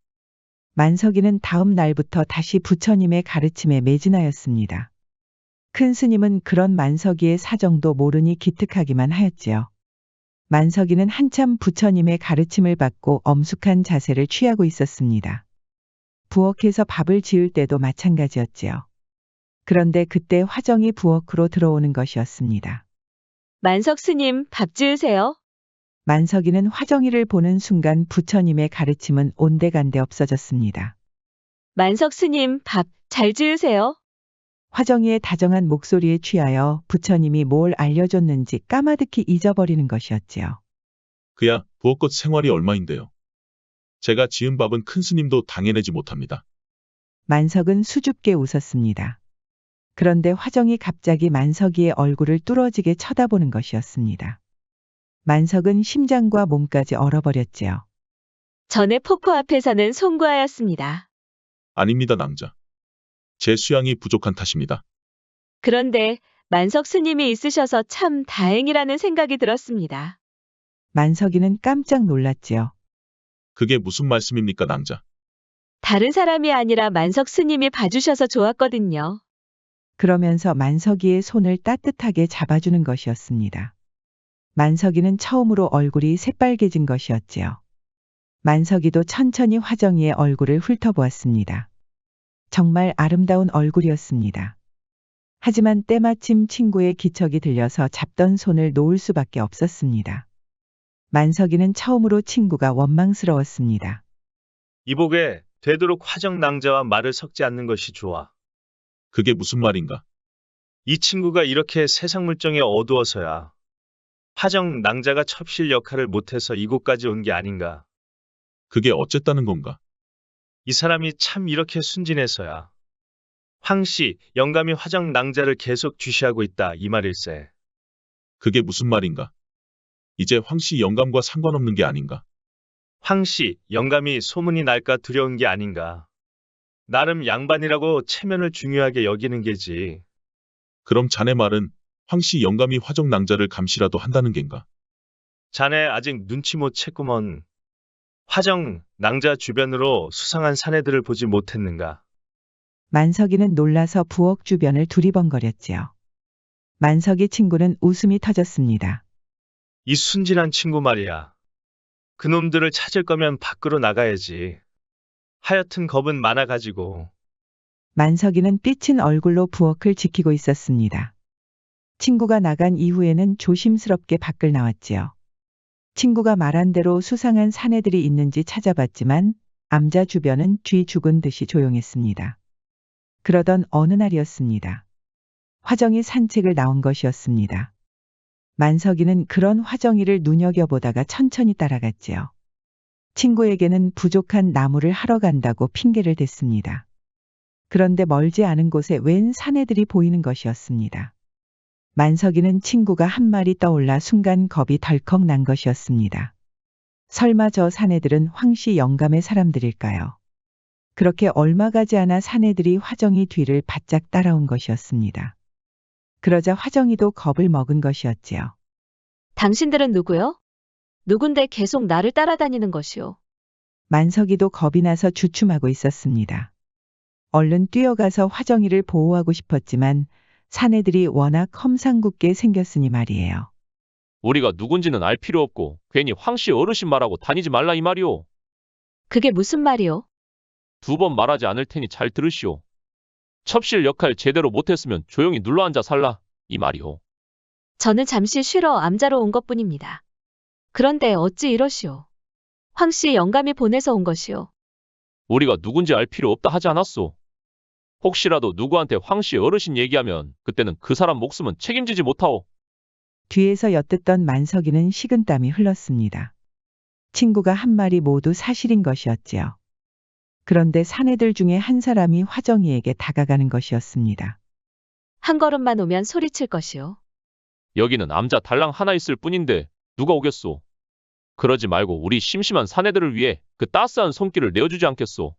Speaker 2: 만석이는 다음 날부터 다시 부처님의 가르침에 매진하였습니다. 큰 스님은 그런 만석이의 사정도 모르니 기특하기만 하였지요. 만석이는 한참 부처님의 가르침을 받고 엄숙한 자세를 취하고 있었습니다. 부엌에서 밥을 지을 때도 마찬가지였지요. 그런데 그때 화정이 부엌으로 들어오는 것이었습니다.
Speaker 1: 만석 스님, 밥 지으세요.
Speaker 2: 만석이는 화정이를 보는 순간 부처님의 가르침은 온데간데 없어졌습니다.
Speaker 1: 만석 스님, 밥 잘 지으세요.
Speaker 2: 화정이의 다정한 목소리에 취하여 부처님이 뭘 알려줬는지 까마득히 잊어버리는 것이었지요.
Speaker 3: 그야 부엌것 생활이 얼마인데요. 제가 지은 밥은 큰 스님도 당해내지 못합니다.
Speaker 2: 만석은 수줍게 웃었습니다. 그런데 화정이 갑자기 만석이의 얼굴을 뚫어지게 쳐다보는 것이었습니다. 만석은 심장과 몸까지 얼어버렸지요.
Speaker 1: 전에 폭포 앞에 사는 송구하였습니다.
Speaker 3: 아닙니다, 낭자. 제 수양이 부족한 탓입니다.
Speaker 1: 그런데 만석 스님이 있으셔서 참 다행이라는 생각이 들었습니다.
Speaker 2: 만석이는 깜짝 놀랐지요.
Speaker 3: 그게 무슨 말씀입니까, 낭자?
Speaker 1: 다른 사람이 아니라 만석 스님이 봐주셔서 좋았거든요.
Speaker 2: 그러면서 만석이의 손을 따뜻하게 잡아주는 것이었습니다. 만석이는 처음으로 얼굴이 새빨개진 것이었지요. 만석이도 천천히 화정이의 얼굴을 훑어보았습니다. 정말 아름다운 얼굴이었습니다. 하지만 때마침 친구의 기척이 들려서 잡던 손을 놓을 수밖에 없었습니다. 만석이는 처음으로 친구가 원망스러웠습니다.
Speaker 7: 이복에 되도록 화정 낭자와 말을 섞지 않는 것이 좋아.
Speaker 3: 그게 무슨 말인가?
Speaker 7: 이 친구가 이렇게 세상 물정에 어두워서야 화정 낭자가 첩실 역할을 못해서 이곳까지 온 게 아닌가.
Speaker 3: 그게 어쨌다는 건가?
Speaker 7: 이 사람이 참 이렇게 순진해서야 황씨, 영감이 화정 낭자를 계속 주시하고 있다 이 말일세.
Speaker 3: 그게 무슨 말인가? 이제 황씨 영감과 상관없는 게 아닌가?
Speaker 7: 황씨, 영감이 소문이 날까 두려운 게 아닌가. 나름 양반이라고 체면을 중요하게 여기는 게지.
Speaker 3: 그럼 자네 말은 황씨 영감이 화정 낭자를 감시라도 한다는 겐가?
Speaker 7: 자네 아직 눈치 못 챘구먼. 화정 낭자 주변으로 수상한 사내들을 보지 못했는가.
Speaker 2: 만석이는 놀라서 부엌 주변을 두리번거렸지요. 만석이 친구는 웃음이 터졌습니다.
Speaker 7: 이 순진한 친구 말이야. 그놈들을 찾을 거면 밖으로 나가야지. 하여튼 겁은 많아가지고.
Speaker 2: 만석이는 삐친 얼굴로 부엌을 지키고 있었습니다. 친구가 나간 이후에는 조심스럽게 밖을 나왔지요. 친구가 말한 대로 수상한 사내들이 있는지 찾아봤지만 암자 주변은 쥐 죽은 듯이 조용했습니다. 그러던 어느 날이었습니다. 화정이 산책을 나온 것이었습니다. 만석이는 그런 화정이를 눈여겨보다가 천천히 따라갔지요. 친구에게는 부족한 나무를 하러 간다고 핑계를 댔습니다. 그런데 멀지 않은 곳에 웬 사내들이 보이는 것이었습니다. 만석이는 친구가 한 마리 떠올라 순간 겁이 덜컥 난 것이었습니다. 설마 저 사내들은 황씨 영감의 사람들일까요? 그렇게 얼마 가지 않아 사내들이 화정이 뒤를 바짝 따라온 것이었습니다. 그러자 화정이도 겁을 먹은 것이었지요.
Speaker 1: 당신들은 누구요? 누군데 계속 나를 따라다니는 것이오?
Speaker 2: 만석이도 겁이 나서 주춤하고 있었습니다. 얼른 뛰어가서 화정이를 보호하고 싶었지만 사내들이 워낙 험상궂게 생겼으니 말이에요.
Speaker 8: 우리가 누군지는 알 필요 없고 괜히 황씨 어르신 말하고 다니지 말라 이 말이오.
Speaker 1: 그게 무슨 말이오?
Speaker 8: 2번 말하지 않을 테니 잘 들으시오. 첩실 역할 제대로 못했으면 조용히 눌러앉아 살라 이 말이오.
Speaker 1: 저는 잠시 쉬러 암자로 온 것뿐입니다. 그런데 어찌 이러시오? 황씨 영감이 보내서 온 것이오.
Speaker 8: 우리가 누군지 알 필요 없다 하지 않았소. 혹시라도 누구한테 황씨 어르신 얘기하면 그때는 그 사람 목숨은 책임지지 못하오.
Speaker 2: 뒤에서 엿듣던 만석이는 식은땀이 흘렀습니다. 친구가 한 말이 모두 사실인 것이었지요. 그런데 사내들 중에 한 사람이 화정이에게 다가가는 것이었습니다.
Speaker 1: 한 걸음만 오면 소리칠 것이오.
Speaker 8: 여기는 암자 달랑 하나 있을 뿐인데 누가 오겠소. 그러지 말고 우리 심심한 사내들을 위해 그 따스한 손길을 내어주지 않겠소.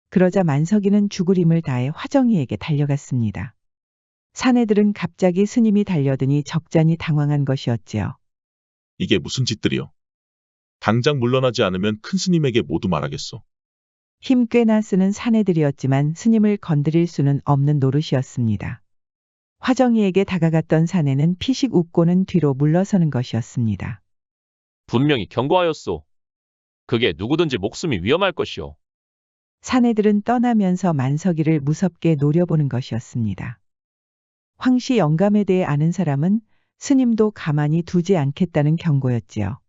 Speaker 2: 그러자 만석이는 죽으림을 다해 화정이에게 달려갔습니다. 사내들은 갑자기 스님이 달려드니 적잖이 당황한 것이었지요.
Speaker 3: 이게 무슨 짓들이요? 당장 물러나지 않으면 큰 스님에게 모두 말하겠소.
Speaker 2: 힘 꽤나 쓰는 사내들이었지만 스님을 건드릴 수는 없는 노릇이었습니다. 화정이에게 다가갔던 사내는 피식 웃고는 뒤로 물러서는 것이었습니다.
Speaker 8: 분명히 경고하였소. 그게 누구든지 목숨이 위험할 것이오.
Speaker 2: 사내들은 떠나면서 만석이를 무섭게 노려보는 것이었습니다. 황씨 영감에 대해 아는 사람은 스님도 가만히 두지 않겠다는 경고였지요.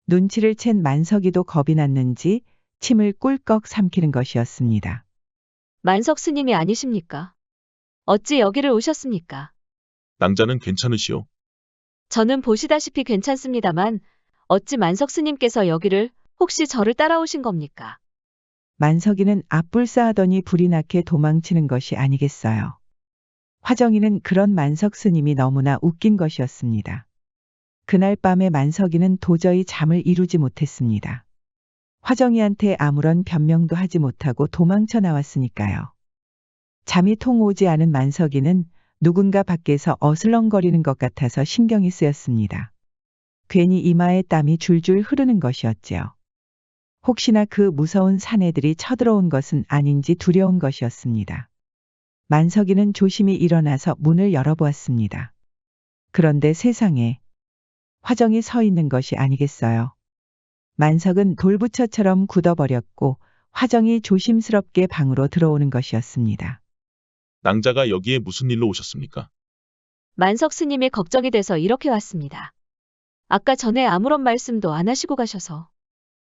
Speaker 2: 눈치를 챈 만석이도 겁이 났는지 침을 꿀꺽 삼키는 것이었습니다.
Speaker 1: 만석 스님이 아니십니까? 어찌 여기를 오셨습니까?
Speaker 3: 낭자는 괜찮으시오.
Speaker 1: 저는 보시다시피 괜찮습니다만 어찌 만석 스님께서 여기를 혹시 저를 따라오신 겁니까?
Speaker 2: 만석이는 앞불싸하더니 불이 나게 도망치는 것이 아니겠어요. 화정이는 그런 만석 스님이 너무나 웃긴 것이었습니다. 그날 밤에 만석이는 도저히 잠을 이루지 못했습니다. 화정이한테 아무런 변명도 하지 못하고 도망쳐 나왔으니까요. 잠이 통 오지 않은 만석이는 누군가 밖에서 어슬렁거리는 것 같아서 신경이 쓰였습니다. 괜히 이마에 땀이 줄줄 흐르는 것이었지요. 혹시나 그 무서운 사내들이 쳐들어온 것은 아닌지 두려운 것이었습니다. 만석이는 조심히 일어나서 문을 열어보았습니다. 그런데 세상에 화정이 서 있는 것이 아니겠어요. 만석은 돌부처처럼 굳어버렸고 화정이 조심스럽게 방으로 들어오는 것이었습니다.
Speaker 3: 낭자가 여기에 무슨 일로 오셨습니까?
Speaker 1: 만석 스님이 걱정이 돼서 이렇게 왔습니다. 아까 전에 아무런 말씀도 안 하시고 가셔서.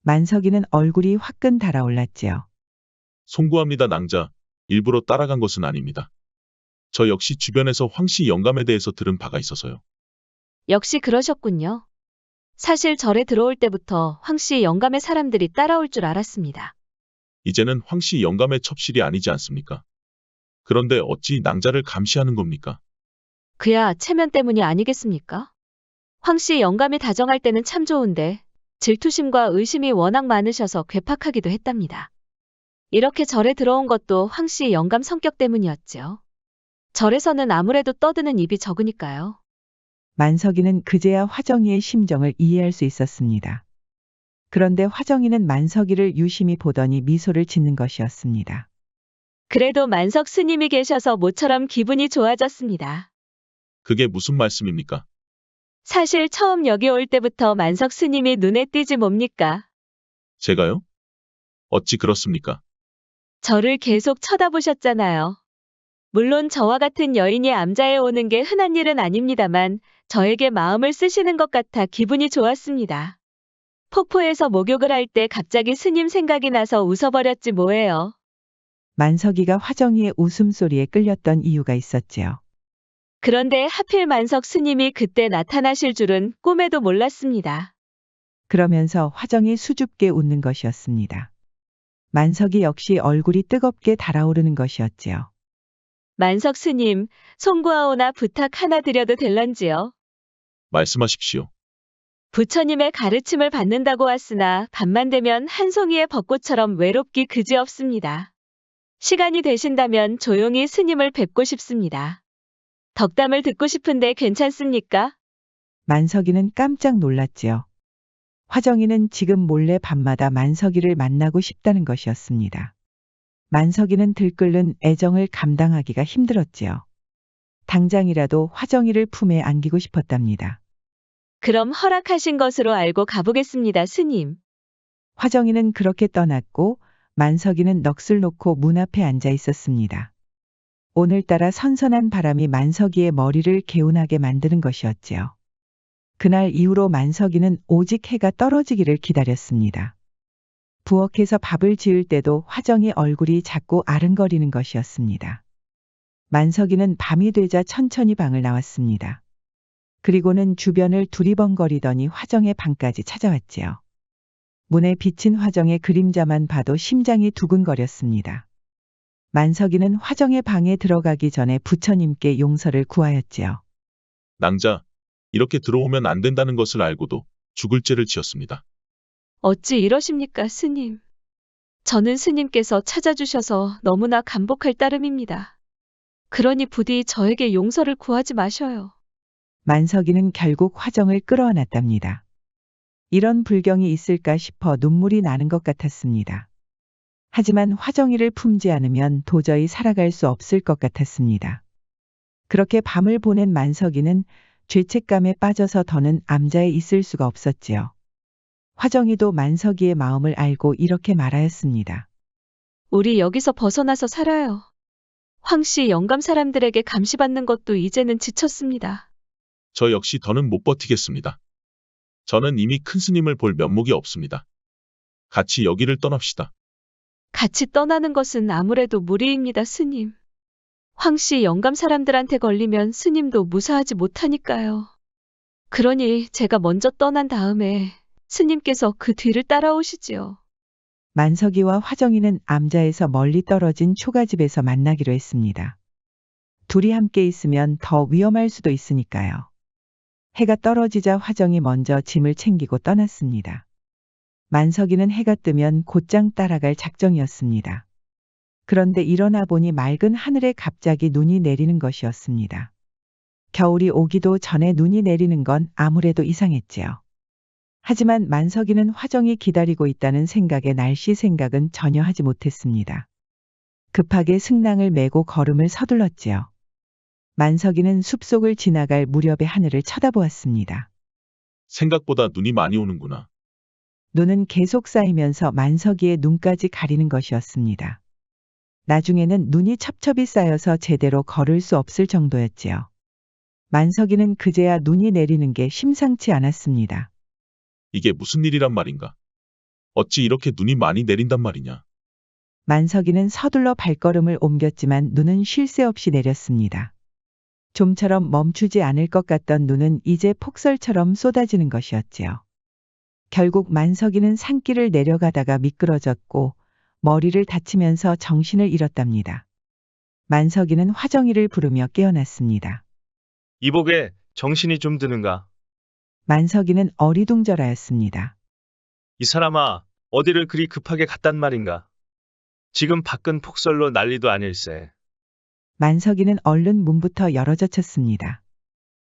Speaker 2: 만석이는 얼굴이 화끈 달아올랐지요.
Speaker 3: 송구합니다, 낭자. 일부러 따라간 것은 아닙니다. 저 역시 주변에서 황씨 영감에 대해서 들은 바가 있어서요.
Speaker 1: 역시 그러셨군요. 사실 절에 들어올 때부터 황씨 영감의 사람들이 따라올 줄 알았습니다.
Speaker 3: 이제는 황씨 영감의 첩실이 아니지 않습니까? 그런데 어찌 낭자를 감시하는 겁니까?
Speaker 1: 그야 체면 때문이 아니겠습니까? 황씨 영감이 다정할 때는 참 좋은데 질투심과 의심이 워낙 많으셔서 괴팍하기도 했답니다. 이렇게 절에 들어온 것도 황씨 영감 성격 때문이었죠. 절에서는 아무래도 떠드는 입이 적으니까요.
Speaker 2: 만석이는 그제야 화정이의 심정을 이해할 수 있었습니다. 그런데 화정이는 만석이를 유심히 보더니 미소를 짓는 것이었습니다.
Speaker 1: 그래도 만석 스님이 계셔서 모처럼 기분이 좋아졌습니다.
Speaker 3: 그게 무슨 말씀입니까?
Speaker 1: 사실 처음 여기 올 때부터 만석 스님이 눈에 띄지 뭡니까?
Speaker 3: 제가요? 어찌 그렇습니까?
Speaker 1: 저를 계속 쳐다보셨잖아요. 물론 저와 같은 여인이 암자에 오는 게 흔한 일은 아닙니다만 저에게 마음을 쓰시는 것 같아 기분이 좋았습니다. 폭포에서 목욕을 할 때 갑자기 스님 생각이 나서 웃어버렸지 뭐예요.
Speaker 2: 만석이가 화정이의 웃음소리에 끌렸던 이유가 있었지요.
Speaker 1: 그런데 하필 만석 스님이 그때 나타나실 줄은 꿈에도 몰랐습니다.
Speaker 2: 그러면서 화정이 수줍게 웃는 것이었습니다. 만석이 역시 얼굴이 뜨겁게 달아오르는 것이었지요.
Speaker 1: 만석 스님, 송구하오나 부탁 하나 드려도 될런지요?
Speaker 3: 말씀하십시오.
Speaker 1: 부처님의 가르침을 받는다고 왔으나 밤만 되면 한 송이의 벚꽃처럼 외롭기 그지없습니다. 시간이 되신다면 조용히 스님을 뵙고 싶습니다. 덕담을 듣고 싶은데 괜찮습니까?
Speaker 2: 만석이는 깜짝 놀랐지요. 화정이는 지금 몰래 밤마다 만석이를 만나고 싶다는 것이었습니다. 만석이는 들끓는 애정을 감당하기가 힘들었지요. 당장이라도 화정이를 품에 안기고 싶었답니다.
Speaker 1: 그럼 허락하신 것으로 알고 가보겠습니다, 스님.
Speaker 2: 화정이는 그렇게 떠났고 만석이는 넋을 놓고 문 앞에 앉아 있었습니다. 오늘따라 선선한 바람이 만석이의 머리를 개운하게 만드는 것이었지요. 그날 이후로 만석이는 오직 해가 떨어지기를 기다렸습니다. 부엌에서 밥을 지을 때도 화정이 얼굴이 자꾸 아른거리는 것이었습니다. 만석이는 밤이 되자 천천히 방을 나왔습니다. 그리고는 주변을 두리번거리더니 화정의 방까지 찾아왔지요. 문에 비친 화정의 그림자만 봐도 심장이 두근거렸습니다. 만석이는 화정의 방에 들어가기 전에 부처님께 용서를 구하였지요.
Speaker 3: 낭자, 이렇게 들어오면 안 된다는 것을 알고도 죽을 죄를 지었습니다.
Speaker 1: 어찌 이러십니까, 스님? 저는 스님께서 찾아주셔서 너무나 감복할 따름입니다. 그러니 부디 저에게 용서를 구하지 마셔요.
Speaker 2: 만석이는 결국 화정을 끌어안았답니다. 이런 불경이 있을까 싶어 눈물이 나는 것 같았습니다. 하지만 화정이를 품지 않으면 도저히 살아갈 수 없을 것 같았습니다. 그렇게 밤을 보낸 만석이는 죄책감에 빠져서 더는 암자에 있을 수가 없었지요. 화정이도 만석이의 마음을 알고 이렇게 말하였습니다.
Speaker 1: 우리 여기서 벗어나서 살아요. 황씨 영감 사람들에게 감시받는 것도 이제는 지쳤습니다.
Speaker 3: 저 역시 더는 못 버티겠습니다. 저는 이미 큰 스님을 볼 면목이 없습니다. 같이 여기를 떠납시다.
Speaker 1: 같이 떠나는 것은 아무래도 무리입니다, 스님. 황씨 영감 사람들한테 걸리면 스님도 무사하지 못하니까요. 그러니 제가 먼저 떠난 다음에 스님께서 그 뒤를 따라오시지요.
Speaker 2: 만석이와 화정이는 암자에서 멀리 떨어진 초가집에서 만나기로 했습니다. 둘이 함께 있으면 더 위험할 수도 있으니까요. 해가 떨어지자 화정이 먼저 짐을 챙기고 떠났습니다. 만석이는 해가 뜨면 곧장 따라갈 작정이었습니다. 그런데 일어나 보니 맑은 하늘에 갑자기 눈이 내리는 것이었습니다. 겨울이 오기도 전에 눈이 내리는 건 아무래도 이상했지요. 하지만 만석이는 화정이 기다리고 있다는 생각에 날씨 생각은 전혀 하지 못했습니다. 급하게 승낭을 메고 걸음을 서둘렀지요. 만석이는 숲속을 지나갈 무렵에 하늘을 쳐다보았습니다.
Speaker 3: 생각보다 눈이 많이 오는구나.
Speaker 2: 눈은 계속 쌓이면서 만석이의 눈까지 가리는 것이었습니다. 나중에는 눈이 첩첩이 쌓여서 제대로 걸을 수 없을 정도였지요. 만석이는 그제야 눈이 내리는 게 심상치 않았습니다.
Speaker 3: 이게 무슨 일이란 말인가? 어찌 이렇게 눈이 많이 내린단 말이냐?
Speaker 2: 만석이는 서둘러 발걸음을 옮겼지만 눈은 쉴 새 없이 내렸습니다. 좀처럼 멈추지 않을 것 같던 눈은 이제 폭설처럼 쏟아지는 것이었지요. 결국 만석이는 산길을 내려가다가 미끄러졌고 머리를 다치면서 정신을 잃었답니다. 만석이는 화정이를 부르며 깨어났습니다.
Speaker 7: 이복에 정신이 좀 드는가?
Speaker 2: 만석이는 어리둥절하였습니다.
Speaker 7: 이 사람아, 어디를 그리 급하게 갔단 말인가? 지금 밖은 폭설로 난리도 아닐세.
Speaker 2: 만석이는 얼른 문부터 열어젖혔습니다.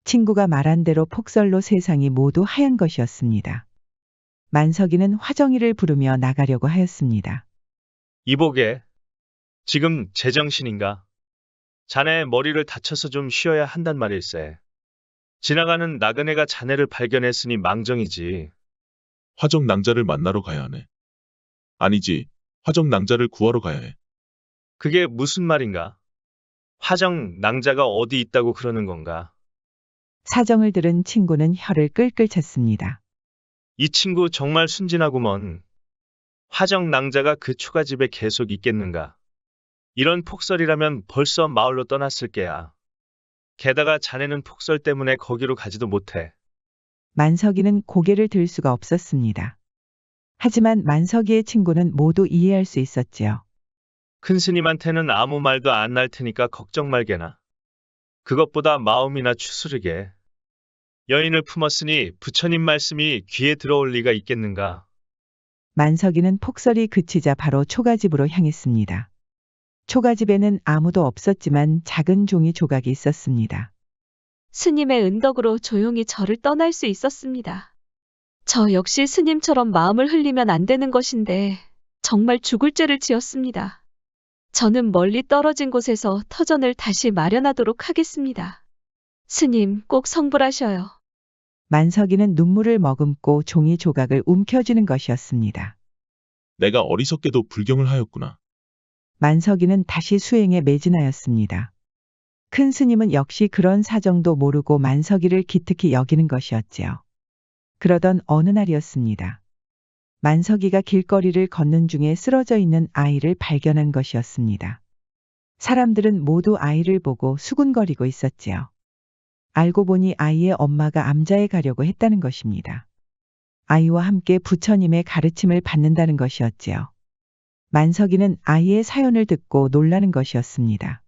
Speaker 2: 친구가 말한 대로 폭설로 세상이 모두 하얀 것이었습니다. 만석이는 화정이를 부르며 나가려고 하였습니다.
Speaker 7: 이복에, 지금 제정신인가? 자네 머리를 다쳐서 좀 쉬어야 한단 말일세. 지나가는 나그네가 자네를 발견했으니 망정이지.
Speaker 3: 화정 낭자를 만나러 가야 하네. 아니지, 화정 낭자를 구하러 가야 해.
Speaker 7: 그게 무슨 말인가? 화정 낭자가 어디 있다고 그러는 건가?
Speaker 2: 사정을 들은 친구는 혀를 끌끌 찼습니다.
Speaker 7: 이 친구 정말 순진하구먼. 화정 낭자가 그 초가집에 계속 있겠는가? 이런 폭설이라면 벌써 마을로 떠났을 게야. 게다가 자네는 폭설 때문에 거기로 가지도 못해.
Speaker 2: 만석이는 고개를 들 수가 없었습니다. 하지만 만석이의 친구는 모두 이해할 수 있었지요.
Speaker 7: 큰 스님한테는 아무 말도 안 날 테니까 걱정 말게나. 그것보다 마음이나 추스르게. 여인을 품었으니 부처님 말씀이 귀에 들어올 리가 있겠는가.
Speaker 2: 만석이는 폭설이 그치자 바로 초가집으로 향했습니다. 초가집에는 아무도 없었지만 작은 종이 조각이 있었습니다.
Speaker 1: 스님의 은덕으로 조용히 저를 떠날 수 있었습니다. 저 역시 스님처럼 마음을 흘리면 안 되는 것인데 정말 죽을 죄를 지었습니다. 저는 멀리 떨어진 곳에서 터전을 다시 마련하도록 하겠습니다. 스님 꼭 성불하셔요.
Speaker 2: 만석이는 눈물을 머금고 종이 조각을 움켜쥐는 것이었습니다.
Speaker 3: 내가 어리석게도 불경을 하였구나.
Speaker 2: 만석이는 다시 수행에 매진하였습니다. 큰 스님은 역시 그런 사정도 모르고 만석이를 기특히 여기는 것이었지요. 그러던 어느 날이었습니다. 만석이가 길거리를 걷는 중에 쓰러져 있는 아이를 발견한 것이었습니다. 사람들은 모두 아이를 보고 수군거리고 있었지요. 알고 보니 아이의 엄마가 암자에 가려고 했다는 것입니다. 아이와 함께 부처님의 가르침을 받는다는 것이었지요. 만석이는 아이의 사연을 듣고 놀라는 것이었습니다.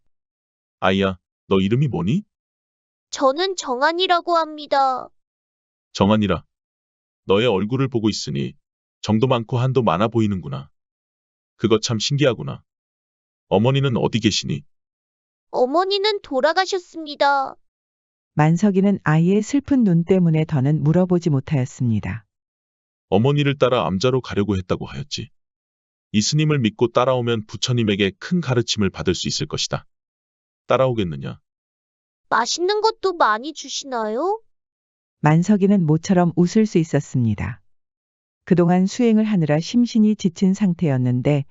Speaker 3: 아이야, 너 이름이 뭐니?
Speaker 9: 저는 정한이라고 합니다.
Speaker 3: 정한이라. 너의 얼굴을 보고 있으니 정도 많고 한도 많아 보이는구나. 그거 참 신기하구나. 어머니는 어디 계시니?
Speaker 9: 어머니는 돌아가셨습니다.
Speaker 2: 만석이는 아이의 슬픈 눈 때문에 더는 물어보지 못하였습니다.
Speaker 3: 어머니를 따라 암자로 가려고 했다고 하였지. 이 스님을 믿고 따라오면 부처님에게 큰 가르침을 받을 수 있을 것이다. 따라오겠느냐?
Speaker 9: 맛있는 것도 많이 주시나요?
Speaker 2: 만석이는 모처럼 웃을 수 있었습니다. 그동안 수행을 하느라 심신이 지친 상태였는데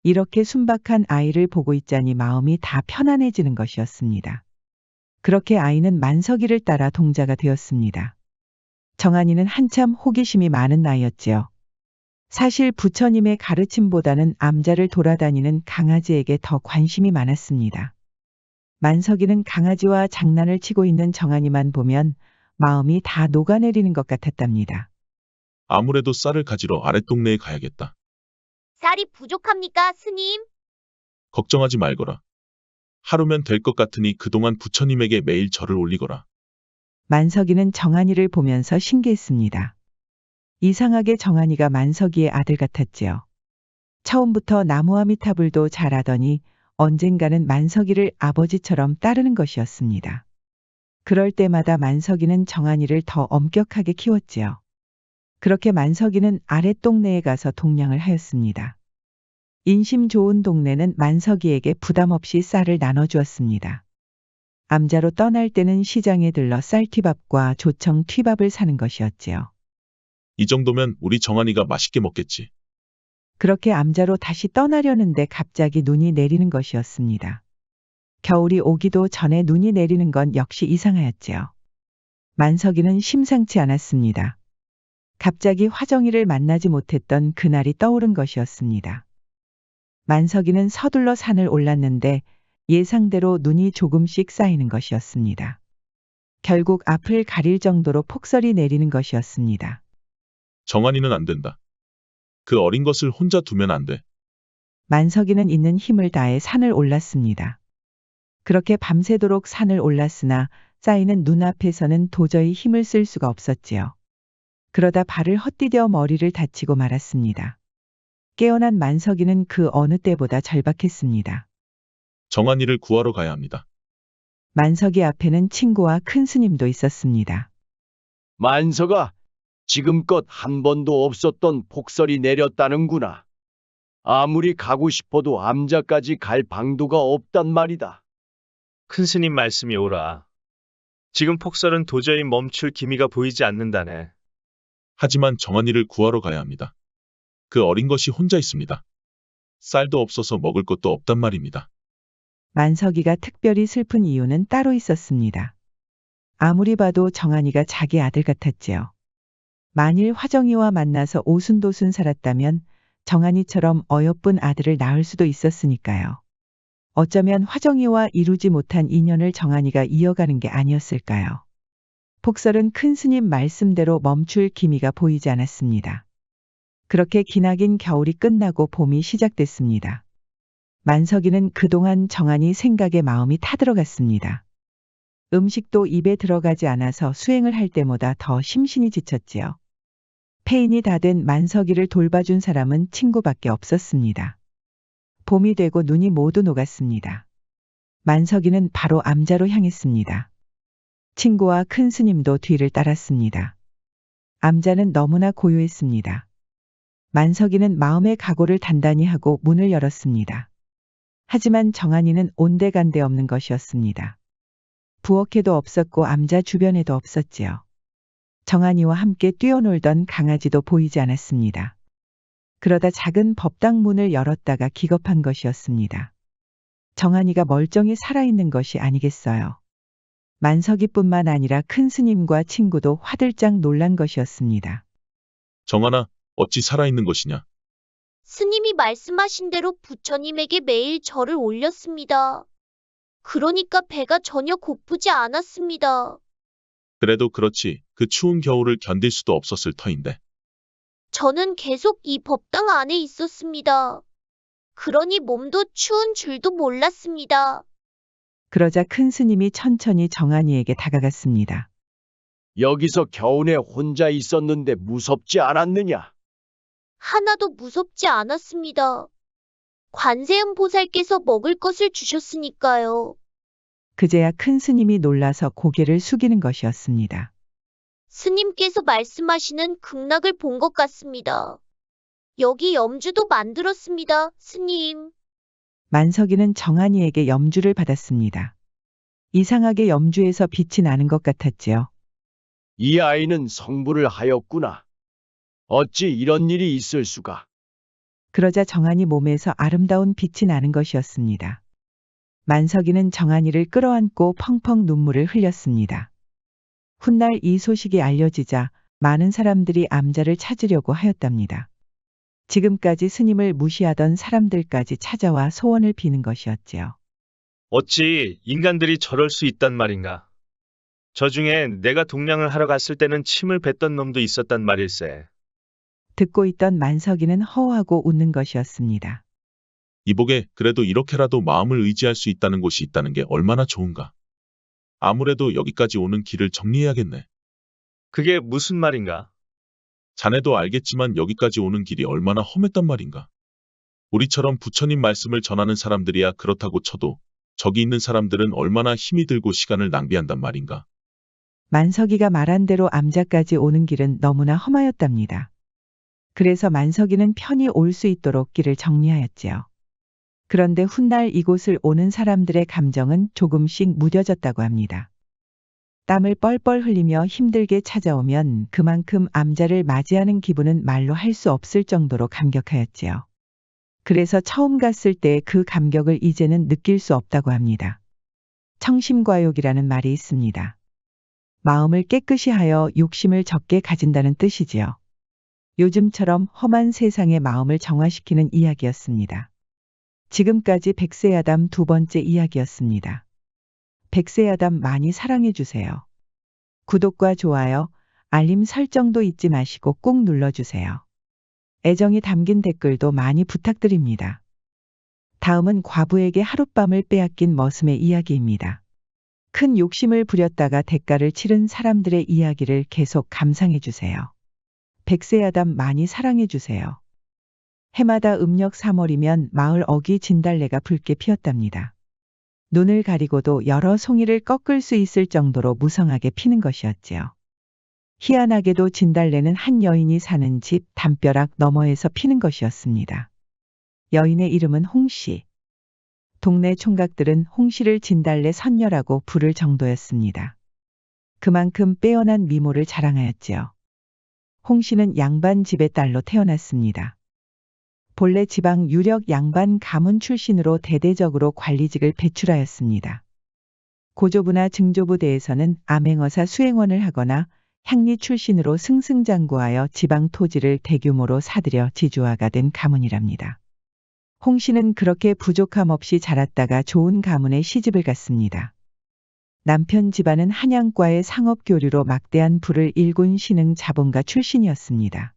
Speaker 2: 이렇게 순박한 아이를 보고 있자니 마음이 다 편안해지는 것이었습니다. 그렇게 아이는 만석이를 따라 동자가 되었습니다. 정한이는 한참 호기심이 많은 나이였지요. 사실 부처님의 가르침보다는 암자를 돌아다니는 강아지에게 더 관심이 많았습니다. 만석이는 강아지와 장난을 치고 있는 정한이만 보면 마음이 다 녹아내리는 것 같았답니다.
Speaker 3: 아무래도 쌀을 가지러 아랫동네에 가야겠다.
Speaker 9: 쌀이 부족합니까, 스님?
Speaker 3: 걱정하지 말거라. 하루면 될 것 같으니 그동안 부처님에게 매일 절을 올리거라.
Speaker 2: 만석이는 정한이를 보면서 신기했습니다. 이상하게 정한이가 만석이의 아들 같았지요. 처음부터 나무아미타불도 잘하더니 언젠가는 만석이를 아버지처럼 따르는 것이었습니다. 그럴 때마다 만석이는 정한이를 더 엄격하게 키웠지요. 그렇게 만석이는 아랫동네에 가서 동냥을 하였습니다. 인심 좋은 동네는 만석이에게 부담 없이 쌀을 나눠주었습니다. 암자로 떠날 때는 시장에 들러 쌀튀밥과 조청 튀밥을 사는 것이었지요.
Speaker 3: 이 정도면 우리 정한이가 맛있게 먹겠지.
Speaker 2: 그렇게 암자로 다시 떠나려는데 갑자기 눈이 내리는 것이었습니다. 겨울이 오기도 전에 눈이 내리는 건 역시 이상하였지요. 만석이는 심상치 않았습니다. 갑자기 화정이를 만나지 못했던 그날이 떠오른 것이었습니다. 만석이는 서둘러 산을 올랐는데 예상대로 눈이 조금씩 쌓이는 것이었습니다. 결국 앞을 가릴 정도로 폭설이 내리는 것이었습니다.
Speaker 3: 정한이는 안 된다. 그 어린 것을 혼자 두면 안 돼.
Speaker 2: 만석이는 있는 힘을 다해 산을 올랐습니다. 그렇게 밤새도록 산을 올랐으나 쌓이는 눈앞에서는 도저히 힘을 쓸 수가 없었지요. 그러다 발을 헛디뎌 머리를 다치고 말았습니다. 깨어난 만석이는 그 어느 때보다 절박했습니다.
Speaker 3: 정한이를 구하러 가야 합니다.
Speaker 2: 만석이 앞에는 친구와 큰 스님도 있었습니다.
Speaker 5: 만석아, 지금껏 한 번도 없었던 폭설이 내렸다는구나. 아무리 가고 싶어도 암자까지 갈 방도가 없단 말이다.
Speaker 7: 큰 스님 말씀이 옳아. 지금 폭설은 도저히 멈출 기미가 보이지 않는다네.
Speaker 3: 하지만 정한이를 구하러 가야 합니다. 그 어린 것이 혼자 있습니다. 쌀도 없어서 먹을 것도 없단 말입니다.
Speaker 2: 만석이가 특별히 슬픈 이유는 따로 있었습니다. 아무리 봐도 정한이가 자기 아들 같았지요. 만일 화정이와 만나서 오순도순 살았다면 정한이처럼 어여쁜 아들을 낳을 수도 있었으니까요. 어쩌면 화정이와 이루지 못한 인연을 정한이가 이어가는 게 아니었을까요? 폭설은 큰 스님 말씀대로 멈출 기미가 보이지 않았습니다. 그렇게 기나긴 겨울이 끝나고 봄이 시작됐습니다. 만석이는 그동안 정한이 생각에 마음이 타들어갔습니다. 음식도 입에 들어가지 않아서 수행을 할 때마다 더 심신이 지쳤지요. 폐인이 다 된 만석이를 돌봐준 사람은 친구밖에 없었습니다. 봄이 되고 눈이 모두 녹았습니다. 만석이는 바로 암자로 향했습니다. 친구와 큰 스님도 뒤를 따랐습니다. 암자는 너무나 고요했습니다. 만석이는 마음의 각오를 단단히 하고 문을 열었습니다. 하지만 정한이는 온데간데 없는 것이었습니다. 부엌에도 없었고 암자 주변에도 없었지요. 정한이와 함께 뛰어놀던 강아지도 보이지 않았습니다. 그러다 작은 법당 문을 열었다가 기겁한 것이었습니다. 정한이가 멀쩡히 살아있는 것이 아니겠어요. 만석이뿐만 아니라 큰 스님과 친구도 화들짝 놀란 것이었습니다.
Speaker 3: 정한아, 어찌 살아있는 것이냐?
Speaker 9: 스님이 말씀하신 대로 부처님에게 매일 절을 올렸습니다. 그러니까 배가 전혀 고프지 않았습니다.
Speaker 3: 그래도 그렇지. 그 추운 겨울을 견딜 수도 없었을 터인데.
Speaker 9: 저는 계속 이 법당 안에 있었습니다. 그러니 몸도 추운 줄도 몰랐습니다.
Speaker 2: 그러자 큰 스님이 천천히 정한이에게 다가갔습니다.
Speaker 5: 여기서 겨우내 혼자 있었는데 무섭지 않았느냐?
Speaker 9: 하나도 무섭지 않았습니다. 관세음 보살께서 먹을 것을 주셨으니까요.
Speaker 2: 그제야 큰 스님이 놀라서 고개를 숙이는 것이었습니다.
Speaker 9: 스님께서 말씀하시는 극락을 본 것 같습니다. 여기 염주도 만들었습니다, 스님.
Speaker 2: 만석이는 정한이에게 염주를 받았습니다. 이상하게 염주에서 빛이 나는 것 같았지요.
Speaker 5: 이 아이는 성불을 하였구나. 어찌 이런 일이 있을 수가.
Speaker 2: 그러자 정한이 몸에서 아름다운 빛이 나는 것이었습니다. 만석이는 정한이를 끌어안고 펑펑 눈물을 흘렸습니다. 훗날 이 소식이 알려지자 많은 사람들이 암자를 찾으려고 하였답니다. 지금까지 스님을 무시하던 사람들까지 찾아와 소원을 비는 것이었지요.
Speaker 7: 어찌 인간들이 저럴 수 있단 말인가? 저 중에 내가 동냥을 하러 갔을 때는 침을 뱉던 놈도 있었단 말일세.
Speaker 2: 듣고 있던 만석이는 허하고 웃는 것이었습니다.
Speaker 3: 이복에 그래도 이렇게라도 마음을 의지할 수 있다는 곳이 있다는 게 얼마나 좋은가. 아무래도 여기까지 오는 길을 정리해야겠네.
Speaker 7: 그게 무슨 말인가?
Speaker 3: 자네도 알겠지만 여기까지 오는 길이 얼마나 험했단 말인가. 우리처럼 부처님 말씀을 전하는 사람들이야 그렇다고 쳐도 저기 있는 사람들은 얼마나 힘이 들고 시간을 낭비한단 말인가.
Speaker 2: 만석이가 말한 대로 암자까지 오는 길은 너무나 험하였답니다. 그래서 만석이는 편히 올 수 있도록 길을 정리하였지요. 그런데 훗날 이곳을 오는 사람들의 감정은 조금씩 무뎌졌다고 합니다. 땀을 뻘뻘 흘리며 힘들게 찾아오면 그만큼 암자를 맞이하는 기분은 말로 할 수 없을 정도로 감격하였지요. 그래서 처음 갔을 때 그 감격을 이제는 느낄 수 없다고 합니다. 청심과욕이라는 말이 있습니다. 마음을 깨끗이 하여 욕심을 적게 가진다는 뜻이지요. 요즘처럼 험한 세상의 마음을 정화시키는 이야기였습니다. 지금까지 백세야담 두 번째 이야기였습니다. 백세야담 많이 사랑해주세요. 구독과 좋아요, 알림 설정도 잊지 마시고 꾹 눌러주세요. 애정이 담긴 댓글도 많이 부탁드립니다. 다음은 과부에게 하룻밤을 빼앗긴 머슴의 이야기입니다. 큰 욕심을 부렸다가 대가를 치른 사람들의 이야기를 계속 감상해주세요. 백세야담 많이 사랑해주세요. 해마다 음력 3월이면 마을 어귀 진달래가 붉게 피었답니다. 눈을 가리고도 여러 송이를 꺾을 수 있을 정도로 무성하게 피는 것이었지요. 희한하게도 진달래는 한 여인이 사는 집 담벼락 너머에서 피는 것이었습니다. 여인의 이름은 홍씨. 동네 총각들은 홍씨를 진달래 선녀라고 부를 정도였습니다. 그만큼 빼어난 미모를 자랑하였지요. 홍씨는 양반 집의 딸로 태어났습니다. 본래 지방 유력 양반 가문 출신으로 대대적으로 관리직을 배출하였습니다. 고조부나 증조부대에서는 암행어사 수행원을 하거나 향리 출신으로 승승장구하여 지방 토지를 대규모로 사들여 지주화가 된 가문이랍니다. 홍씨는 그렇게 부족함 없이 자랐다가 좋은 가문에 시집을 갔습니다. 남편 집안은 한양과의 상업교류로 막대한 부를 일군 신흥 자본가 출신이었습니다.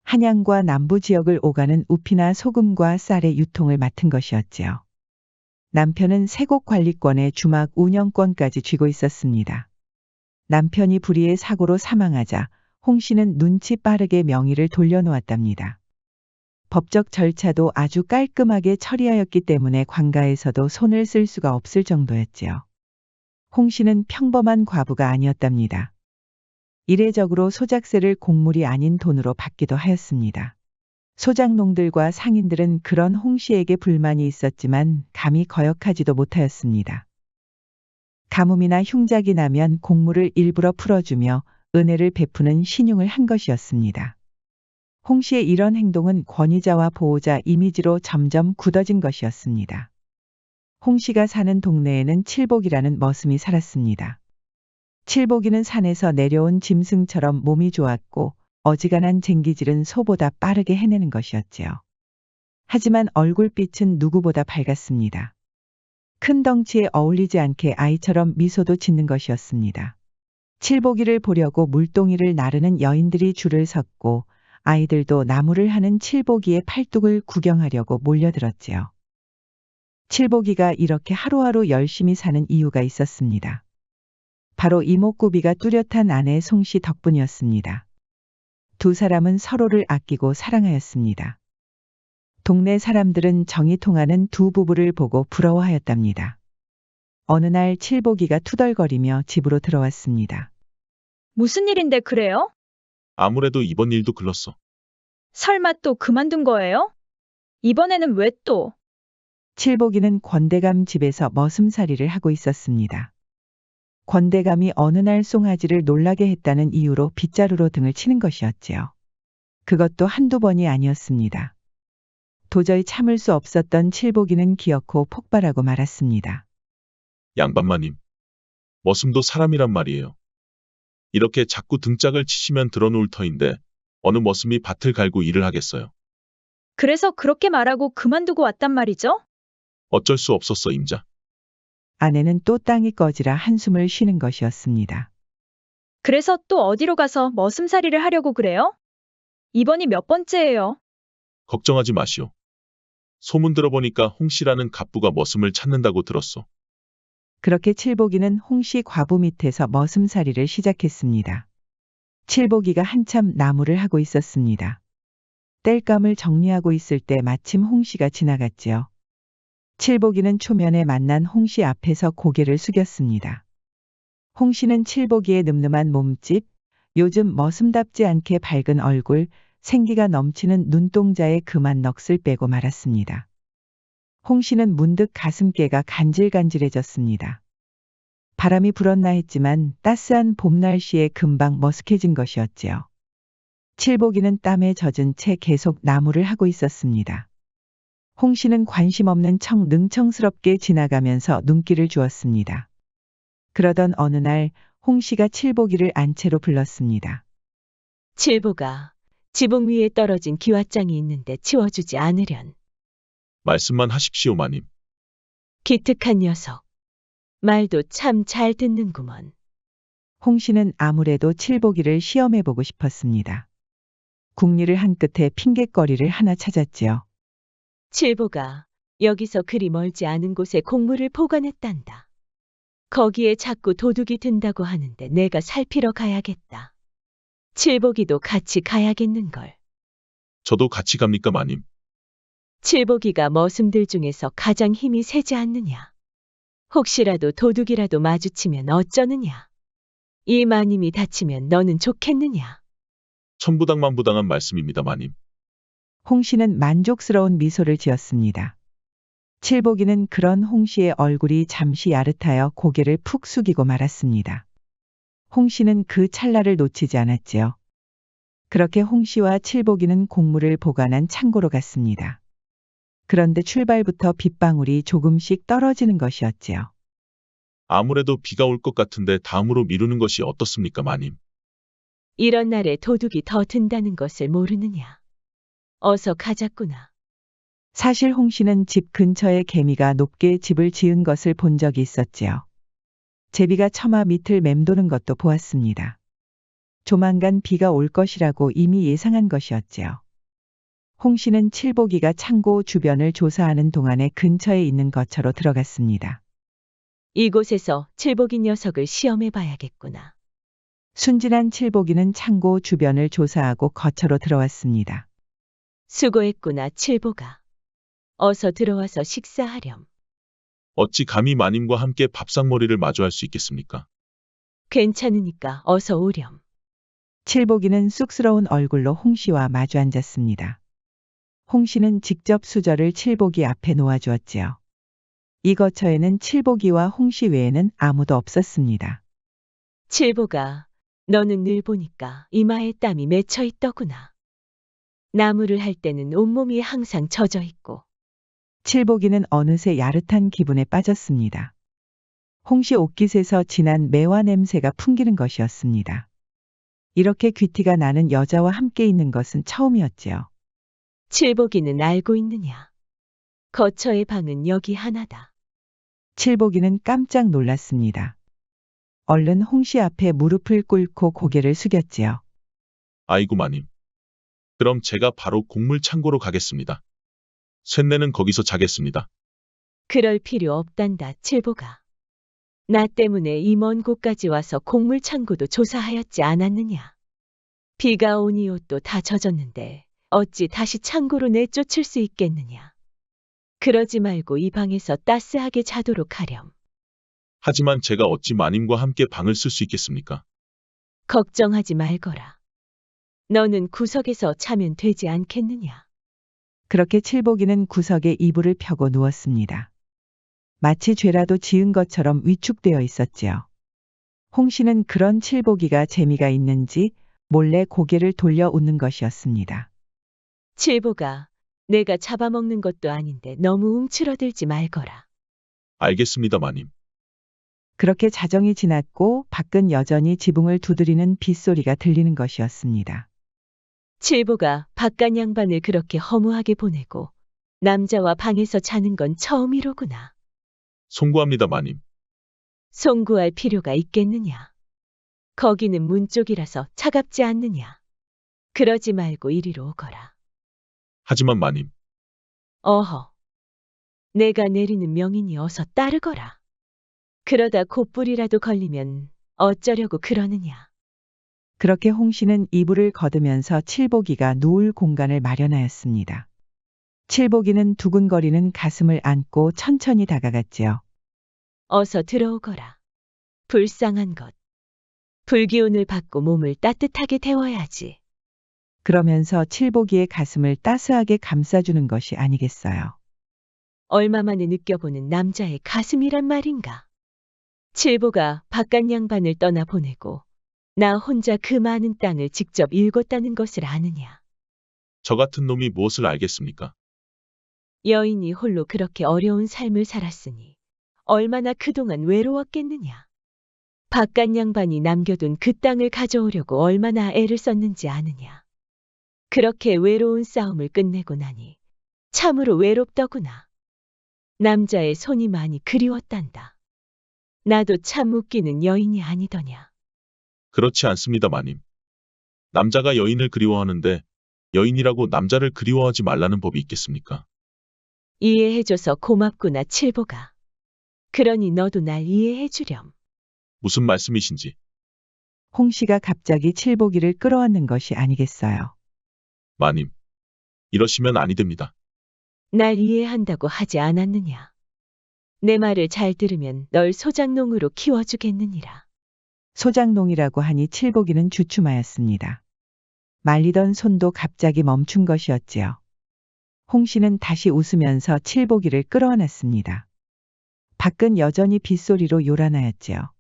Speaker 2: 한양과 남부 지역을 오가는 우피나 소금과 쌀의 유통을 맡은 것이었지요. 남편은 세곡 관리권의 주막 운영권까지 쥐고 있었습니다. 남편이 불의의 사고로 사망하자 홍 씨는 눈치 빠르게 명의를 돌려놓았답니다. 법적 절차도 아주 깔끔하게 처리하였기 때문에 관가에서도 손을 쓸 수가 없을 정도였지요. 홍 씨는 평범한 과부가 아니었답니다. 이례적으로 소작세를 곡물이 아닌 돈으로 받기도 하였습니다. 소작농들과 상인들은 그런 홍 씨에게 불만이 있었지만 감히 거역하지도 못하였습니다. 가뭄이나 흉작이 나면 곡물을 일부러 풀어주며 은혜를 베푸는 신용을 한 것이었습니다. 홍 씨의 이런 행동은 권위자와 보호자 이미지로 점점 굳어진 것이었습니다. 홍 씨가 사는 동네에는 칠복이라는 머슴이 살았습니다. 칠복이는 산에서 내려온 짐승처럼 몸이 좋았고 어지간한 쟁기질은 소보다 빠르게 해내는 것이었지요. 하지만 얼굴빛은 누구보다 밝았습니다. 큰 덩치에 어울리지 않게 아이처럼 미소도 짓는 것이었습니다. 칠복이를 보려고 물동이를 나르는 여인들이 줄을 섰고 아이들도 나무를 하는 칠복이의 팔뚝을 구경하려고 몰려들었지요. 칠복이가 이렇게 하루하루 열심히 사는 이유가 있었습니다. 바로 이목구비가 뚜렷한 아내 송씨 덕분이었습니다. 두 사람은 서로를 아끼고 사랑하였습니다. 동네 사람들은 정이 통하는 두 부부를 보고 부러워하였답니다. 어느 날 칠복이가 투덜거리며 집으로 들어왔습니다.
Speaker 4: 무슨 일인데 그래요?
Speaker 3: 아무래도 이번 일도 글렀어.
Speaker 4: 설마 또 그만둔 거예요? 이번에는 왜 또?
Speaker 2: 칠복이는 권대감 집에서 머슴살이를 하고 있었습니다. 권대감이 어느 날 송아지를 놀라게 했다는 이유로 빗자루로 등을 치는 것이었지요. 그것도 한두 번이 아니었습니다. 도저히 참을 수 없었던 칠복이는 기어코 폭발하고 말았습니다.
Speaker 3: 양반마님. 머슴도 사람이란 말이에요. 이렇게 자꾸 등짝을 치시면 드러놓을 터인데 어느 머슴이 밭을 갈고 일을 하겠어요.
Speaker 4: 그래서 그렇게 말하고 그만두고 왔단 말이죠?
Speaker 3: 어쩔 수 없었어 임자.
Speaker 2: 아내는 또 땅이 꺼지라 한숨을 쉬는 것이었습니다.
Speaker 4: 그래서 또 어디로 가서 머슴살이를 하려고 그래요? 이번이 몇 번째예요?
Speaker 3: 걱정하지 마시오. 소문 들어보니까 홍씨라는 갑부가 머슴을 찾는다고 들었소.
Speaker 2: 그렇게 칠복이는 홍씨 과부 밑에서 머슴살이를 시작했습니다. 칠복이가 한참 나무를 하고 있었습니다. 땔감을 정리하고 있을 때 마침 홍씨가 지나갔지요. 칠복이는 초면에 만난 홍씨 앞에서 고개를 숙였습니다. 홍씨는 칠복이의 늠름한 몸집, 요즘 머슴답지 않게 밝은 얼굴, 생기가 넘치는 눈동자에 그만 넋을 빼고 말았습니다. 홍씨는 문득 가슴께가 간질간질해졌습니다. 바람이 불었나 했지만 따스한 봄 날씨에 금방 머쓱해진 것이었지요. 칠복이는 땀에 젖은 채 계속 나무를 하고 있었습니다. 홍씨는 관심 없는 척 능청스럽게 지나가면서 눈길을 주었습니다. 그러던 어느 날 홍씨가 칠복이를 안채로 불렀습니다.
Speaker 1: 칠보가 지붕 위에 떨어진 기와장이 있는데 치워주지 않으련.
Speaker 3: 말씀만 하십시오, 마님.
Speaker 1: 기특한 녀석. 말도 참 잘 듣는구먼.
Speaker 2: 홍씨는 아무래도 칠복이를 시험해보고 싶었습니다. 궁리를 한 끝에 핑곗거리를 하나 찾았지요.
Speaker 1: 칠보가 여기서 그리 멀지 않은 곳에 곡물을 보관했단다. 거기에 자꾸 도둑이 든다고 하는데 내가 살피러 가야겠다. 칠보기도 같이 가야겠는걸.
Speaker 3: 저도 같이 갑니까, 마님?
Speaker 1: 칠보기가 머슴들 중에서 가장 힘이 세지 않느냐. 혹시라도 도둑이라도 마주치면 어쩌느냐. 이 마님이 다치면 너는 좋겠느냐.
Speaker 3: 천부당만부당한 말씀입니다, 마님.
Speaker 2: 홍씨는 만족스러운 미소를 지었습니다. 칠복이는 그런 홍씨의 얼굴이 잠시 야릇하여 고개를 푹 숙이고 말았습니다. 홍씨는 그 찰나를 놓치지 않았지요. 그렇게 홍씨와 칠복이는 곡물을 보관한 창고로 갔습니다. 그런데 출발부터 빗방울이 조금씩 떨어지는 것이었지요.
Speaker 3: 아무래도 비가 올 것 같은데 다음으로 미루는 것이 어떻습니까, 마님?
Speaker 1: 이런 날에 도둑이 더 든다는 것을 모르느냐. 어서 가자꾸나.
Speaker 2: 사실 홍씨는 집 근처에 개미가 높게 집을 지은 것을 본 적이 있었지요. 제비가 처마 밑을 맴도는 것도 보았습니다. 조만간 비가 올 것이라고 이미 예상한 것이었지요. 홍씨는 칠복이가 창고 주변을 조사하는 동안에 근처에 있는 거처로 들어갔습니다.
Speaker 1: 이곳에서 칠복이 녀석을 시험해 봐야겠구나.
Speaker 2: 순진한 칠복이는 창고 주변을 조사하고 거처로 들어왔습니다.
Speaker 1: 수고했구나, 칠보가. 어서 들어와서 식사하렴.
Speaker 3: 어찌 감히 마님과 함께 밥상머리를 마주할 수 있겠습니까?
Speaker 1: 괜찮으니까 어서 오렴.
Speaker 2: 칠복이는 쑥스러운 얼굴로 홍씨와 마주 앉았습니다. 홍씨는 직접 수저를 칠복이 앞에 놓아주었지요. 이 거처에는 칠복이와 홍씨 외에는 아무도 없었습니다.
Speaker 1: 칠보가, 너는 늘 보니까 이마에 땀이 맺혀 있더구나. 나무를 할 때는 온몸이 항상 젖어 있고.
Speaker 2: 칠복이는 어느새 야릇한 기분에 빠졌습니다. 홍씨 옷깃에서 진한 매화 냄새가 풍기는 것이었습니다. 이렇게 귀티가 나는 여자와 함께 있는 것은 처음이었지요.
Speaker 1: 칠복이는 알고 있느냐. 거처의 방은 여기 하나다.
Speaker 2: 칠복이는 깜짝 놀랐습니다. 얼른 홍씨 앞에 무릎을 꿇고 고개를 숙였지요.
Speaker 3: 아이고, 마님. 그럼 제가 바로 곡물 창고로 가겠습니다. 쇳내는 거기서 자겠습니다.
Speaker 1: 그럴 필요 없단다, 칠보가. 나 때문에 이 먼 곳까지 와서 곡물 창고도 조사하였지 않았느냐. 비가 오니 옷도 다 젖었는데 어찌 다시 창고로 내쫓을 수 있겠느냐. 그러지 말고 이 방에서 따스하게 자도록 하렴.
Speaker 3: 하지만 제가 어찌 마님과 함께 방을 쓸 수 있겠습니까?
Speaker 1: 걱정하지 말거라. 너는 구석에서 자면 되지 않겠느냐.
Speaker 2: 그렇게 칠복이는 구석에 이불을 펴고 누웠습니다. 마치 죄라도 지은 것처럼 위축되어 있었지요. 홍씨는 그런 칠복이가 재미가 있는지 몰래 고개를 돌려 웃는 것이었습니다.
Speaker 1: 칠보가, 내가 잡아먹는 것도 아닌데 너무 움츠러들지 말거라.
Speaker 3: 알겠습니다, 마님.
Speaker 2: 그렇게 자정이 지났고 밖은 여전히 지붕을 두드리는 빗소리가 들리는 것이었습니다.
Speaker 1: 칠보가 바깥 양반을 그렇게 허무하게 보내고 남자와 방에서 자는 건 처음이로구나.
Speaker 3: 송구합니다, 마님.
Speaker 1: 송구할 필요가 있겠느냐. 거기는 문 쪽이라서 차갑지 않느냐. 그러지 말고 이리로 오거라.
Speaker 3: 하지만 마님,
Speaker 1: 어허. 내가 내리는 명이니 어서 따르거라. 그러다 곧불이라도 걸리면 어쩌려고 그러느냐.
Speaker 2: 그렇게 홍씨는 이불을 걷으면서 칠복이가 누울 공간을 마련하였습니다. 칠복이는 두근거리는 가슴을 안고 천천히 다가갔지요.
Speaker 1: 어서 들어오거라. 불쌍한 것. 불기운을 받고 몸을 따뜻하게 데워야지.
Speaker 2: 그러면서 칠복이의 가슴을 따스하게 감싸주는 것이 아니겠어요.
Speaker 1: 얼마 만에 느껴보는 남자의 가슴이란 말인가. 칠보가 바깥 양반을 떠나보내고 나 혼자 그 많은 땅을 직접 일궜다는 것을 아느냐.
Speaker 3: 저 같은 놈이 무엇을 알겠습니까?
Speaker 1: 여인이 홀로 그렇게 어려운 삶을 살았으니 얼마나 그동안 외로웠겠느냐. 바깥 양반이 남겨둔 그 땅을 가져오려고 얼마나 애를 썼는지 아느냐. 그렇게 외로운 싸움을 끝내고 나니 참으로 외롭더구나. 남자의 손이 많이 그리웠단다. 나도 참 웃기는 여인이 아니더냐.
Speaker 3: 그렇지 않습니다, 마님. 남자가 여인을 그리워하는데 여인이라고 남자를 그리워하지 말라는 법이 있겠습니까?
Speaker 1: 이해해줘서 고맙구나, 칠보가. 그러니 너도 날 이해해주렴.
Speaker 3: 무슨 말씀이신지.
Speaker 2: 홍씨가 갑자기 칠복이를 끌어안는 것이 아니겠어요.
Speaker 3: 마님, 이러시면 아니 됩니다.
Speaker 1: 날 이해한다고 하지 않았느냐. 내 말을 잘 들으면 널 소장농으로 키워주겠느니라.
Speaker 2: 소장농이라고 하니 칠복이는 주춤하였습니다. 말리던 손도 갑자기 멈춘 것이었지요. 홍씨는 다시 웃으면서 칠복이를 끌어안았습니다. 밖은 여전히 빗소리로 요란하였지요.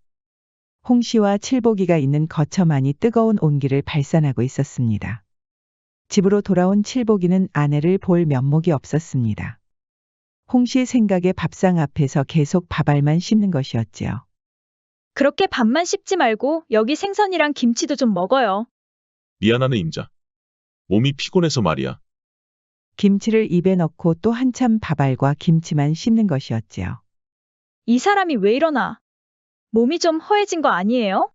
Speaker 2: 홍씨와 칠복이가 있는 거처만이 뜨거운 온기를 발산하고 있었습니다. 집으로 돌아온 칠복이는 아내를 볼 면목이 없었습니다. 홍씨 생각에 밥상 앞에서 계속 밥알만 씹는 것이었지요.
Speaker 4: 그렇게 밥만 씹지 말고 여기 생선이랑 김치도 좀 먹어요.
Speaker 3: 미안하네, 임자. 몸이 피곤해서 말이야.
Speaker 2: 김치를 입에 넣고 또 한참 밥알과 김치만 씹는 것이었지요.
Speaker 4: 이 사람이 왜 이러나? 몸이 좀 허해진 거 아니에요?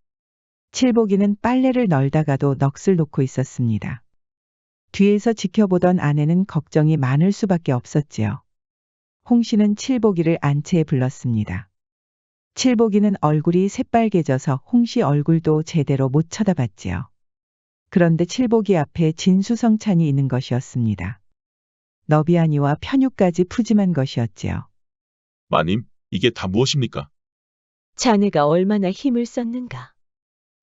Speaker 2: 칠복이는 빨래를 널다가도 넋을 놓고 있었습니다. 뒤에서 지켜보던 아내는 걱정이 많을 수밖에 없었지요. 홍씨는 칠복이를 안채에 불렀습니다. 칠복이는 얼굴이 새빨개져서 홍씨 얼굴도 제대로 못 쳐다봤지요. 그런데 칠복이 앞에 진수성찬이 있는 것이었습니다. 너비아니와 편육까지 푸짐한 것이었지요.
Speaker 3: 마님, 이게 다 무엇입니까?
Speaker 1: 자네가 얼마나 힘을 썼는가.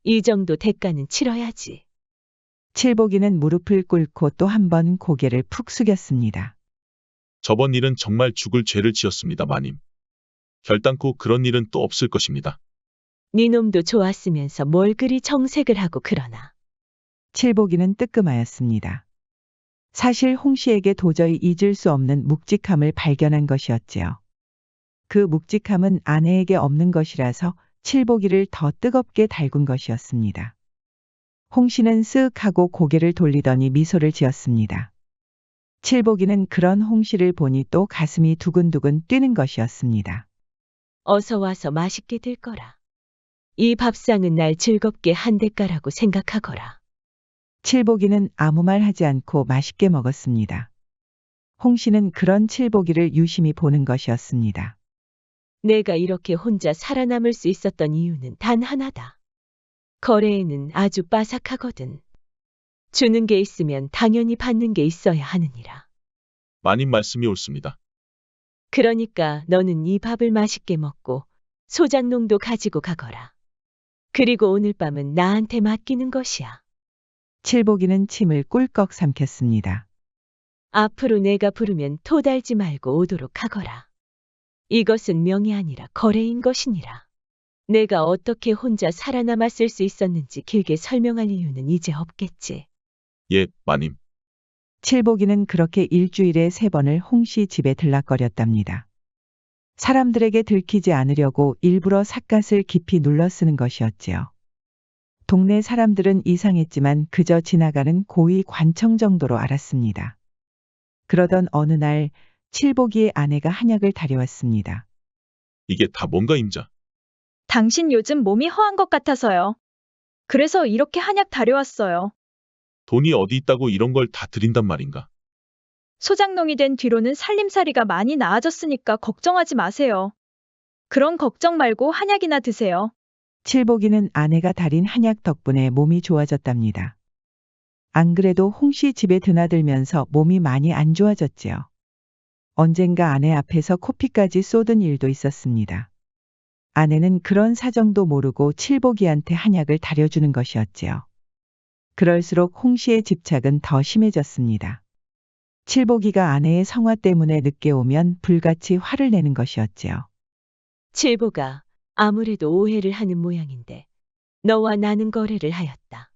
Speaker 1: 이 정도 대가는 치러야지.
Speaker 2: 칠복이는 무릎을 꿇고 또 한 번 고개를 푹 숙였습니다.
Speaker 3: 저번 일은 정말 죽을 죄를 지었습니다, 마님. 결단코 그런 일은 또 없을 것입니다.
Speaker 1: 네 놈도 좋았으면서 뭘 그리 정색을 하고 그러나.
Speaker 2: 칠복이는 뜨끔하였습니다. 사실 홍씨에게 도저히 잊을 수 없는 묵직함을 발견한 것이었지요. 그 묵직함은 아내에게 없는 것이라서 칠복이를 더 뜨겁게 달군 것이었습니다. 홍씨는 쓱 하고 고개를 돌리더니 미소를 지었습니다. 칠복이는 그런 홍씨를 보니 또 가슴이 두근두근 뛰는 것이었습니다.
Speaker 1: 어서 와서 맛있게 들 거라. 이 밥상은 날 즐겁게 한 대가라고 생각하거라.
Speaker 2: 칠복이는 아무 말 하지 않고 맛있게 먹었습니다. 홍씨는 그런 칠복이를 유심히 보는 것이었습니다.
Speaker 1: 내가 이렇게 혼자 살아남을 수 있었던 이유는 단 하나다. 거래에는 아주 빠삭하거든. 주는 게 있으면 당연히 받는 게 있어야 하느니라.
Speaker 3: 마님 말씀이 옳습니다.
Speaker 1: 그러니까 너는 이 밥을 맛있게 먹고 소장농도 가지고 가거라. 그리고 오늘 밤은 나한테 맡기는 것이야.
Speaker 2: 칠복이는 침을 꿀꺽 삼켰습니다.
Speaker 1: 앞으로 내가 부르면 토달지 말고 오도록 하거라. 이것은 명이 아니라 거래인 것이니라. 내가 어떻게 혼자 살아남았을 수 있었는지 길게 설명할 이유는 이제 없겠지.
Speaker 3: 예, 마님.
Speaker 2: 칠복이는 그렇게 일주일에 3번을 홍씨 집에 들락거렸답니다. 사람들에게 들키지 않으려고 일부러 삿갓을 깊이 눌러 쓰는 것이었지요. 동네 사람들은 이상했지만 그저 지나가는 고위 관청 정도로 알았습니다. 그러던 어느 날 칠복이의 아내가 한약을 다려왔습니다.
Speaker 3: 이게 다 뭔가, 임자.
Speaker 4: 당신 요즘 몸이 허한 것 같아서요. 그래서 이렇게 한약 다려왔어요.
Speaker 3: 돈이 어디 있다고 이런 걸 다 드린단 말인가?
Speaker 4: 소장농이 된 뒤로는 살림살이가 많이 나아졌으니까 걱정하지 마세요. 그런 걱정 말고 한약이나 드세요.
Speaker 2: 칠복이는 아내가 달인 한약 덕분에 몸이 좋아졌답니다. 안 그래도 홍씨 집에 드나들면서 몸이 많이 안 좋아졌지요. 언젠가 아내 앞에서 코피까지 쏟은 일도 있었습니다. 아내는 그런 사정도 모르고 칠복이한테 한약을 다려주는 것이었지요. 그럴수록 홍씨의 집착은 더 심해졌습니다. 칠복이가 아내의 성화 때문에 늦게 오면 불같이 화를 내는 것이었지요.
Speaker 1: 칠보가 아무래도 오해를 하는 모양인데 너와 나는 거래를 하였다.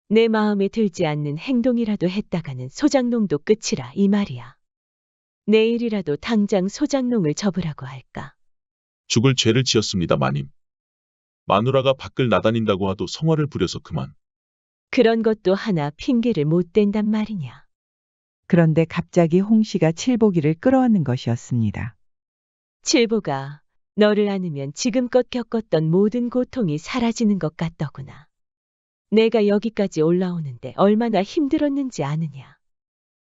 Speaker 1: 내 마음에 들지 않는 행동이라도 했다가는 소장농도 끝이라 이 말이야. 내일이라도 당장 소장농을 접으라고 할까?
Speaker 3: 죽을 죄를 지었습니다, 마님. 마누라가 밖을 나다닌다고 하도 성화를 부려서 그만.
Speaker 1: 그런 것도 하나 핑계를 못 댄단 말이냐.
Speaker 2: 그런데 갑자기 홍씨가 칠복이를 끌어안는 것이었습니다.
Speaker 1: 칠보가 너를 안으면 지금껏 겪었던 모든 고통이 사라지는 것 같더구나. 내가 여기까지 올라오는데 얼마나 힘들었는지 아느냐.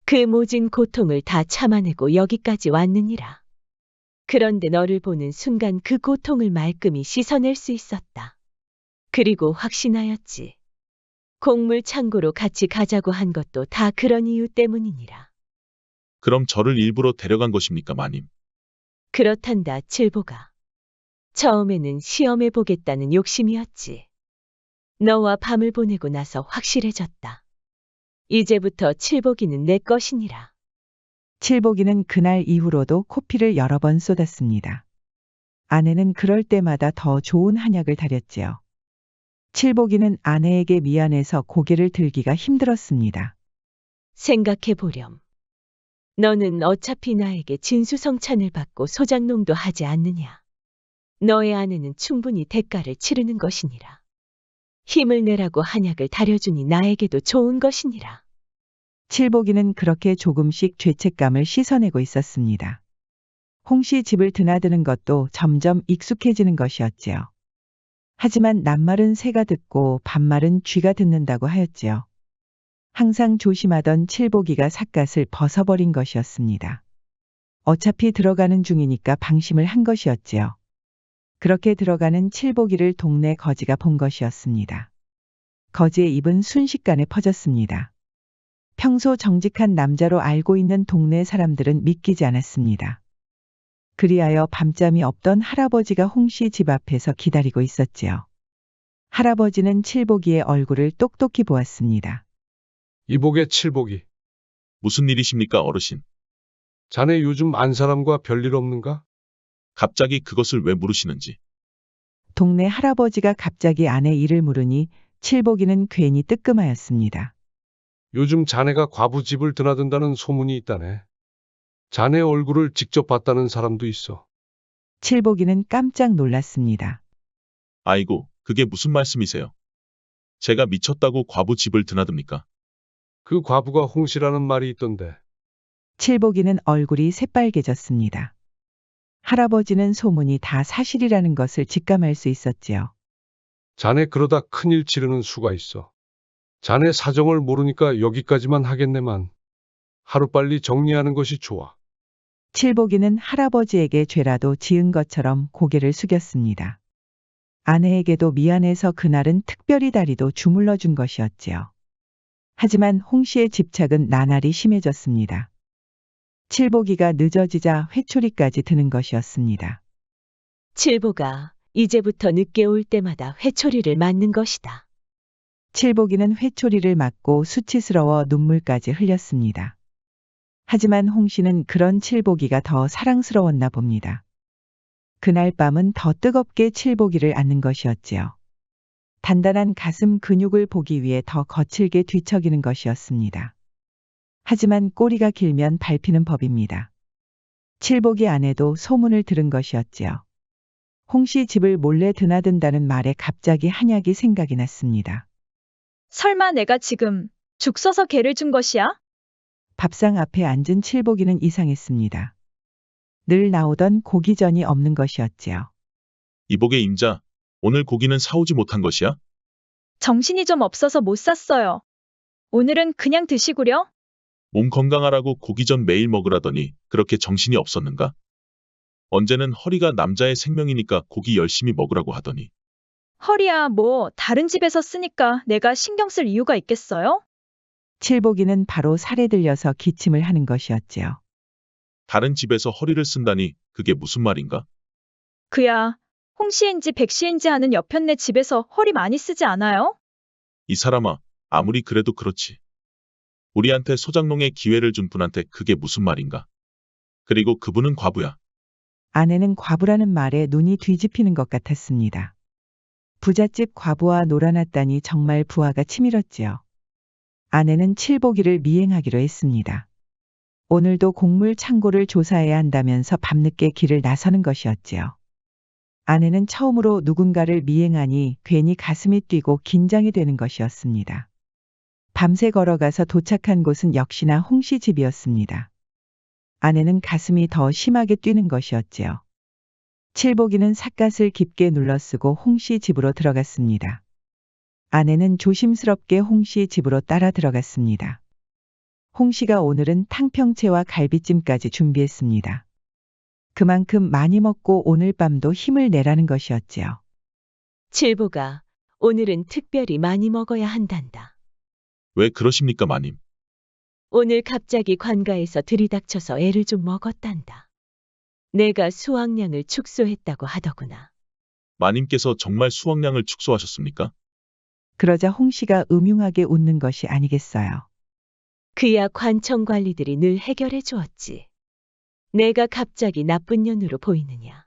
Speaker 1: 그 모진 고통을 다 참아내고 여기까지 왔느니라. 그런데 너를 보는 순간 그 고통을 말끔히 씻어낼 수 있었다. 그리고 확신하였지. 곡물 창고로 같이 가자고 한 것도 다 그런 이유 때문이니라.
Speaker 3: 그럼 저를 일부러 데려간 것입니까, 마님?
Speaker 1: 그렇단다, 칠보가. 처음에는 시험해 보겠다는 욕심이었지. 너와 밤을 보내고 나서 확실해졌다. 이제부터 칠보기는 내 것이니라.
Speaker 2: 칠복이는 그날 이후로도 코피를 여러 번 쏟았습니다. 아내는 그럴 때마다 더 좋은 한약을 다렸지요. 칠복이는 아내에게 미안해서 고개를 들기가 힘들었습니다.
Speaker 1: 생각해 보렴. 너는 어차피 나에게 진수성찬을 받고 소장농도 하지 않느냐. 너의 아내는 충분히 대가를 치르는 것이니라. 힘을 내라고 한약을 다려주니 나에게도 좋은 것이니라.
Speaker 2: 칠복이는 그렇게 조금씩 죄책감을 씻어내고 있었습니다. 홍씨 집을 드나드는 것도 점점 익숙해지는 것이었지요. 하지만 낱말은 새가 듣고 반말은 쥐가 듣는다고 하였지요. 항상 조심하던 칠복이가 삿갓을 벗어버린 것이었습니다. 어차피 들어가는 중이니까 방심을 한 것이었지요. 그렇게 들어가는 칠복이를 동네 거지가 본 것이었습니다. 거지의 입은 순식간에 퍼졌습니다. 평소 정직한 남자로 알고 있는 동네 사람들은 믿기지 않았습니다. 그리하여 밤잠이 없던 할아버지가 홍씨 집 앞에서 기다리고 있었지요. 할아버지는 칠복이의 얼굴을 똑똑히 보았습니다.
Speaker 10: 이복의 칠복이.
Speaker 3: 무슨 일이십니까, 어르신?
Speaker 10: 자네 요즘 안 사람과 별일 없는가?
Speaker 3: 갑자기 그것을 왜 물으시는지.
Speaker 2: 동네 할아버지가 갑자기 아내 일을 물으니 칠복이는 괜히 뜨끔하였습니다.
Speaker 10: 요즘 자네가 과부 집을 드나든다는 소문이 있다네. 자네 얼굴을 직접 봤다는 사람도 있어.
Speaker 2: 칠복이는 깜짝 놀랐습니다.
Speaker 3: 아이고, 그게 무슨 말씀이세요? 제가 미쳤다고 과부 집을 드나듭니까?
Speaker 10: 그 과부가 홍씨라는 말이 있던데.
Speaker 2: 칠복이는 얼굴이 새빨개졌습니다. 할아버지는 소문이 다 사실이라는 것을 직감할 수 있었지요.
Speaker 10: 자네 그러다 큰일 치르는 수가 있어. 자네 사정을 모르니까 여기까지만 하겠네만. 하루빨리 정리하는 것이 좋아.
Speaker 2: 칠복이는 할아버지에게 죄라도 지은 것처럼 고개를 숙였습니다. 아내에게도 미안해서 그날은 특별히 다리도 주물러 준 것이었지요. 하지만 홍씨의 집착은 나날이 심해졌습니다. 칠복이가 늦어지자 회초리까지 드는 것이었습니다.
Speaker 1: 칠보가 이제부터 늦게 올 때마다 회초리를 맞는 것이다.
Speaker 2: 칠복이는 회초리를 맞고 수치스러워 눈물까지 흘렸습니다. 하지만 홍씨는 그런 칠복이가 더 사랑스러웠나 봅니다. 그날 밤은 더 뜨겁게 칠복이를 안는 것이었지요. 단단한 가슴 근육을 보기 위해 더 거칠게 뒤척이는 것이었습니다. 하지만 꼬리가 길면 밟히는 법입니다. 칠복이 아내도 소문을 들은 것이었지요. 홍씨 집을 몰래 드나든다는 말에 갑자기 한약이 생각이 났습니다.
Speaker 4: 설마 내가 지금 죽 써서 개를 준 것이야?
Speaker 2: 밥상 앞에 앉은 칠복이는 이상했습니다. 늘 나오던 고기전이 없는 것이었지요.
Speaker 3: 이복의 임자, 오늘 고기는 사오지 못한 것이야?
Speaker 4: 정신이 좀 없어서 못 샀어요. 오늘은 그냥 드시구려?
Speaker 3: 몸 건강하라고 고기 전 매일 먹으라더니 그렇게 정신이 없었는가? 언제는 허리가 남자의 생명이니까 고기 열심히 먹으라고 하더니.
Speaker 4: 허리야, 뭐 다른 집에서 쓰니까 내가 신경 쓸 이유가 있겠어요?
Speaker 2: 칠복이는 바로 살에 들려서 기침을 하는 것이었지요.
Speaker 3: 다른 집에서 허리를 쓴다니 그게 무슨 말인가?
Speaker 4: 그야, 홍시인지 백시인지 하는 여편네 집에서 허리 많이 쓰지 않아요?
Speaker 3: 이 사람아, 아무리 그래도 그렇지. 우리한테 소장농의 기회를 준 분한테 그게 무슨 말인가? 그리고 그분은 과부야.
Speaker 2: 아내는 과부라는 말에 눈이 뒤집히는 것 같았습니다. 부잣집 과부와 놀아났다니 정말 부하가 치밀었지요. 아내는 칠복이를 미행하기로 했습니다. 오늘도 곡물 창고를 조사해야 한다면서 밤늦게 길을 나서는 것이었지요. 아내는 처음으로 누군가를 미행하니 괜히 가슴이 뛰고 긴장이 되는 것이었습니다. 밤새 걸어가서 도착한 곳은 역시나 홍씨 집이었습니다. 아내는 가슴이 더 심하게 뛰는 것이었지요. 칠복이는 삿갓을 깊게 눌러쓰고 홍씨 집으로 들어갔습니다. 아내는 조심스럽게 홍씨 집으로 따라 들어갔습니다. 홍씨가 오늘은 탕평채와 갈비찜까지 준비했습니다. 그만큼 많이 먹고 오늘 밤도 힘을 내라는 것이었지요.
Speaker 1: 칠보가 오늘은 특별히 많이 먹어야 한단다.
Speaker 3: 왜 그러십니까, 마님?
Speaker 1: 오늘 갑자기 관가에서 들이닥쳐서 애를 좀 먹었단다. 내가 수확량을 축소했다고 하더구나.
Speaker 3: 마님께서 정말 수확량을 축소하셨습니까?
Speaker 2: 그러자 홍씨가 음흉하게 웃는 것이 아니겠어요.
Speaker 1: 그야 관청 관리들이 늘 해결해 주었지. 내가 갑자기 나쁜 년으로 보이느냐.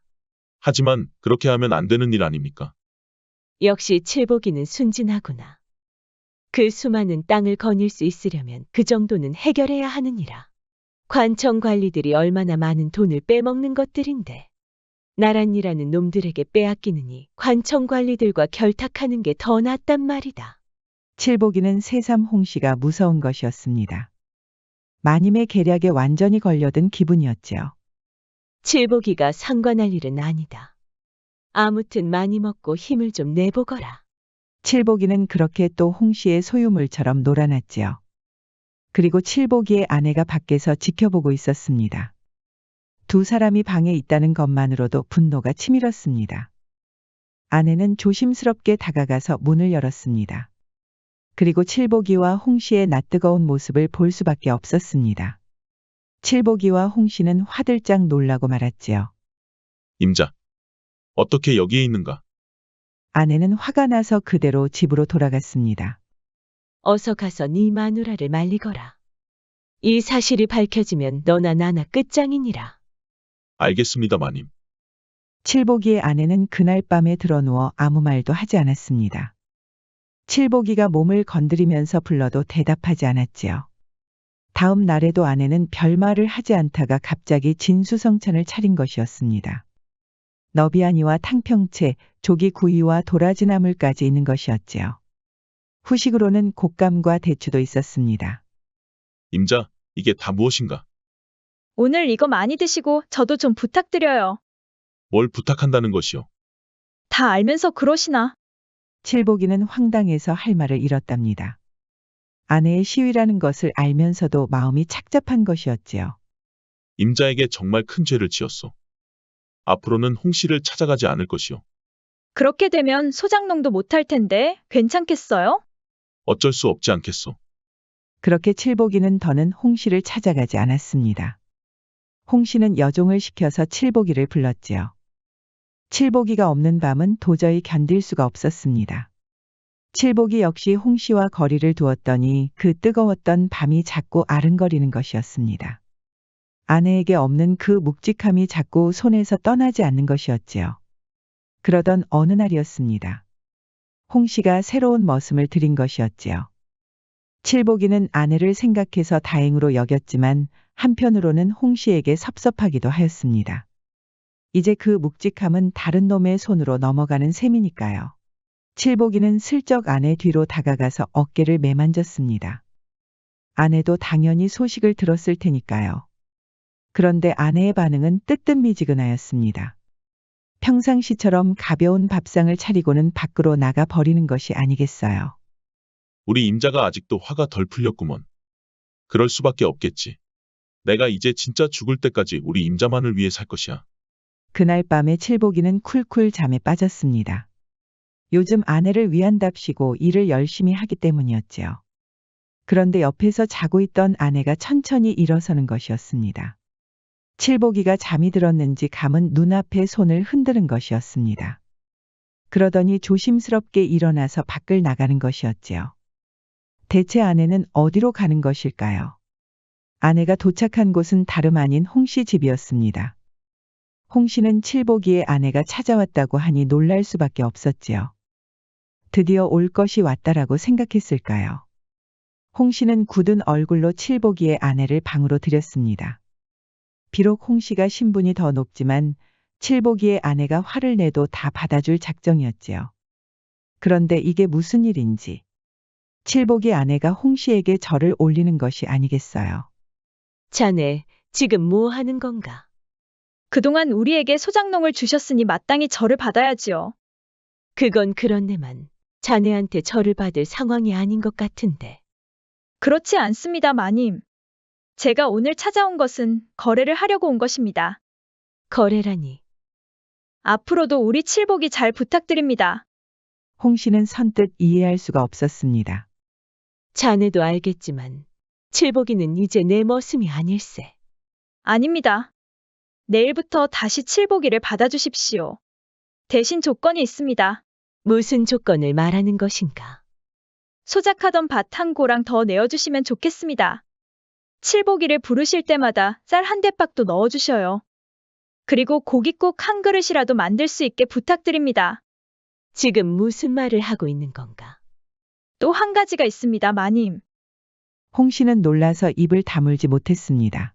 Speaker 3: 하지만 그렇게 하면 안 되는 일 아닙니까?
Speaker 1: 역시 칠복이는 순진하구나. 그 수많은 땅을 거닐 수 있으려면 그 정도는 해결해야 하느니라. 관청 관리들이 얼마나 많은 돈을 빼먹는 것들인데 나란이라는 놈들에게 빼앗기느니 관청 관리들과 결탁하는 게 더 낫단 말이다.
Speaker 2: 칠복이는 새삼 홍씨가 무서운 것이었습니다. 마님의 계략에 완전히 걸려든 기분이었지요.
Speaker 1: 칠복이가 상관할 일은 아니다. 아무튼 많이 먹고 힘을 좀 내보거라.
Speaker 2: 칠복이는 그렇게 또 홍씨의 소유물처럼 놀아났지요. 그리고 칠복이의 아내가 밖에서 지켜보고 있었습니다. 두 사람이 방에 있다는 것만으로도 분노가 치밀었습니다. 아내는 조심스럽게 다가가서 문을 열었습니다. 그리고 칠복이와 홍씨의 낯뜨거운 모습을 볼 수밖에 없었습니다. 칠복이와 홍씨는 화들짝 놀라고 말았지요.
Speaker 3: 임자, 어떻게 여기에 있는가?
Speaker 2: 아내는 화가 나서 그대로 집으로 돌아갔습니다.
Speaker 1: 어서 가서 네 마누라를 말리거라. 이 사실이 밝혀지면 너나 나나 끝장이니라.
Speaker 3: 알겠습니다, 마님.
Speaker 2: 칠복이의 아내는 그날 밤에 드러누워 아무 말도 하지 않았습니다. 칠복이가 몸을 건드리면서 불러도 대답하지 않았지요. 다음 날에도 아내는 별말을 하지 않다가 갑자기 진수성찬을 차린 것이었습니다. 너비아니와 탕평채, 조기구이와 도라지나물까지 있는 것이었지요. 후식으로는 곶감과 대추도 있었습니다.
Speaker 3: 임자, 이게 다 무엇인가?
Speaker 4: 오늘 이거 많이 드시고 저도 좀 부탁드려요.
Speaker 3: 뭘 부탁한다는 것이오?
Speaker 4: 다 알면서 그러시나?
Speaker 2: 칠복이는 황당해서 할 말을 잃었답니다. 아내의 시위라는 것을 알면서도 마음이 착잡한 것이었지요.
Speaker 3: 임자에게 정말 큰 죄를 지었소. 앞으로는 홍씨를 찾아가지 않을 것이오.
Speaker 4: 그렇게 되면 소장농도 못할 텐데 괜찮겠어요?
Speaker 3: 어쩔 수 없지 않겠소.
Speaker 2: 그렇게 칠복이는 더는 홍씨를 찾아가지 않았습니다. 홍씨는 여종을 시켜서 칠복이를 불렀지요. 칠복이가 없는 밤은 도저히 견딜 수가 없었습니다. 칠복이 역시 홍씨와 거리를 두었더니 그 뜨거웠던 밤이 자꾸 아른거리는 것이었습니다. 아내에게 없는 그 묵직함이 자꾸 손에서 떠나지 않는 것이었지요. 그러던 어느 날이었습니다. 홍씨가 새로운 머슴을 들인 것이었지요. 칠복이는 아내를 생각해서 다행으로 여겼지만 한편으로는 홍씨에게 섭섭하기도 하였습니다. 이제 그 묵직함은 다른 놈의 손으로 넘어가는 셈이니까요. 칠복이는 슬쩍 아내 뒤로 다가가서 어깨를 매만졌습니다. 아내도 당연히 소식을 들었을 테니까요. 그런데 아내의 반응은 뜨뜻미지근하였습니다. 평상시처럼 가벼운 밥상을 차리고는 밖으로 나가 버리는 것이 아니겠어요.
Speaker 3: 우리 임자가 아직도 화가 덜 풀렸구먼. 그럴 수밖에 없겠지. 내가 이제 진짜 죽을 때까지 우리 임자만을 위해 살 것이야.
Speaker 2: 그날 밤에 칠복이는 쿨쿨 잠에 빠졌습니다. 요즘 아내를 위한답시고 일을 열심히 하기 때문이었지요. 그런데 옆에서 자고 있던 아내가 천천히 일어서는 것이었습니다. 칠복이가 잠이 들었는지 감은 눈앞에 손을 흔드는 것이었습니다. 그러더니 조심스럽게 일어나서 밖을 나가는 것이었지요. 대체 아내는 어디로 가는 것일까요? 아내가 도착한 곳은 다름 아닌 홍씨 집이었습니다. 홍씨는 칠복이의 아내가 찾아왔다고 하니 놀랄 수밖에 없었지요. 드디어 올 것이 왔다라고 생각했을까요? 홍씨는 굳은 얼굴로 칠복이의 아내를 방으로 들였습니다. 비록 홍씨가 신분이 더 높지만 칠복이의 아내가 화를 내도 다 받아줄 작정이었지요. 그런데 이게 무슨 일인지 칠복이 아내가 홍씨에게 절을 올리는 것이 아니겠어요.
Speaker 1: 자네, 지금 뭐 하는 건가?
Speaker 4: 그동안 우리에게 소장농을 주셨으니 마땅히 절을 받아야지요.
Speaker 1: 그건 그렇네만 자네한테 절을 받을 상황이 아닌 것 같은데.
Speaker 4: 그렇지 않습니다, 마님. 제가 오늘 찾아온 것은 거래를 하려고 온 것입니다.
Speaker 1: 거래라니.
Speaker 4: 앞으로도 우리 칠복이 잘 부탁드립니다.
Speaker 2: 홍씨는 선뜻 이해할 수가 없었습니다.
Speaker 1: 자네도 알겠지만 칠복이는 이제 내 머슴이 아닐세.
Speaker 4: 아닙니다. 내일부터 다시 칠복이를 받아주십시오. 대신 조건이 있습니다.
Speaker 1: 무슨 조건을 말하는 것인가?
Speaker 4: 소작하던 밭 한 고랑 더 내어주시면 좋겠습니다. 칠복이를 부르실 때마다 쌀 한 대박도 넣어주셔요. 그리고 고깃국 한 그릇이라도 만들 수 있게 부탁드립니다.
Speaker 1: 지금 무슨 말을 하고 있는 건가?
Speaker 4: 또 한 가지가 있습니다, 마님.
Speaker 2: 홍씨는 놀라서 입을 다물지 못했습니다.